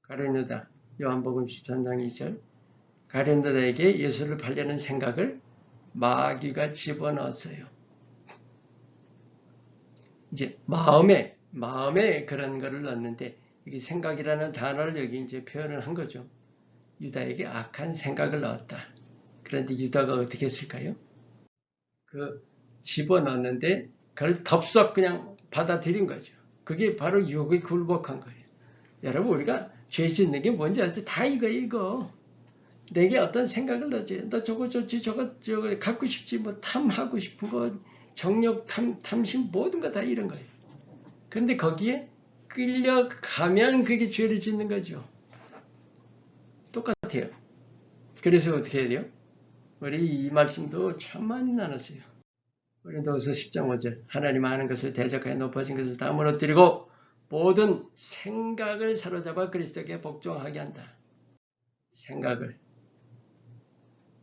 가룟유다, 요한복음 13장 2절. 가룟유다에게 예수를 팔려는 생각을 마귀가 집어넣었어요. 이제 마음에 그런 거를 넣는데 이게 생각이라는 단어를 여기 이제 표현을 한 거죠. 유다에게 악한 생각을 넣었다. 그런데 유다가 어떻게 했을까요? 집어넣었는데 그걸 덥석 그냥 받아들인 거죠. 그게 바로 유혹에 굴복한 거예요. 여러분 우리가 죄 짓는 게 뭔지 아세요? 다 이거. 내게 어떤 생각을 넣지. 너 저거 좋지, 저거 갖고 싶지, 뭐 탐하고 싶은 거, 정력, 탐심 모든 거 다 이런 거예요. 그런데 거기에 끌려가면 그게 죄를 짓는 거죠. 똑같아요. 그래서 어떻게 해야 돼요? 우리 이 말씀도 참 많이 나눴어요. 고린도후서 10장 5절 하나님 아는 것을 대적하여 높아진 것을 다 무너뜨리고 모든 생각을 사로잡아 그리스도께 복종하게 한다. 생각을.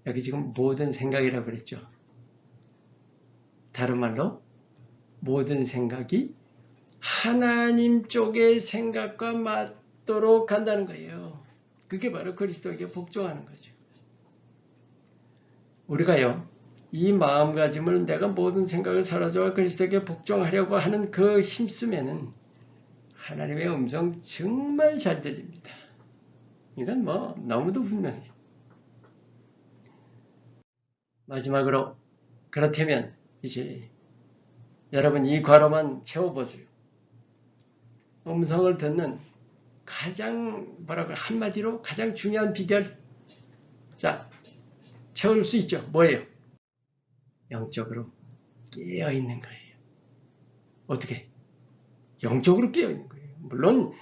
여기 지금 모든 생각이라고 그랬죠. 다른 말로 모든 생각이 하나님 쪽의 생각과 맞도록 간다는 거예요. 그게 바로 그리스도에게 복종하는 거죠. 우리가요, 이 마음가짐을 내가 모든 생각을 사로잡아 그리스도에게 복종하려고 하는 그 힘쓰면은 하나님의 음성 정말 잘 들립니다. 이건 뭐 너무도 분명해요. 마지막으로 그렇다면 이제 여러분 이 괄호만 채워보세요. 음성을 듣는 가장 뭐라고 한마디로 가장 중요한 비결. 자, 채울 수 있죠. 뭐예요? 영적으로 깨어있는 거예요. 어떻게? 영적으로 깨어있는 거예요. 물론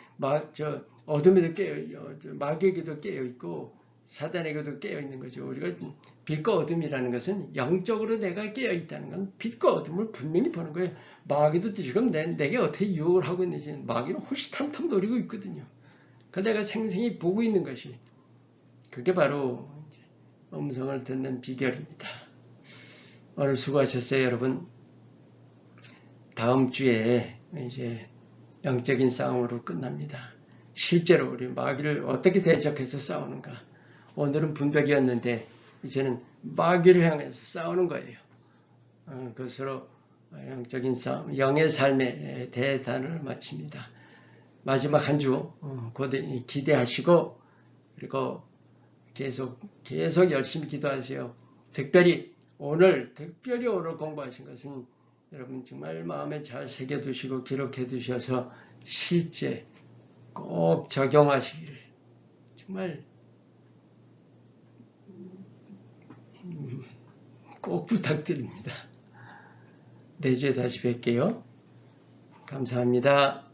어둠에도 깨어있고 마귀에게도 깨어있고 사단에게도 깨어있는 거죠. 우리가 빛과 어둠이라는 것은 영적으로 내가 깨어있다는 건 빛과 어둠을 분명히 보는 거예요. 마귀도 지금 내게 어떻게 유혹을 하고 있는지 마귀는 호시탐탐 노리고 있거든요. 그 내가 생생히 보고 있는 것이 그게 바로 음성을 듣는 비결입니다. 오늘 수고하셨어요, 여러분. 다음 주에 이제 영적인 싸움으로 끝납니다. 실제로 우리 마귀를 어떻게 대적해서 싸우는가. 오늘은 분별이었는데 이제는 마귀를 향해서 싸우는 거예요. 그것으로 영적인 싸움, 영의 삶의 대단을 마칩니다. 마지막 한 주 기대하시고 그리고 계속 열심히 기도하세요. 특별히 오늘 공부하신 것은 여러분 정말 마음에 잘 새겨두시고 기록해 두셔서 실제 꼭 적용하시기를 정말 꼭 부탁드립니다. 내주에 다시 뵐게요. 감사합니다.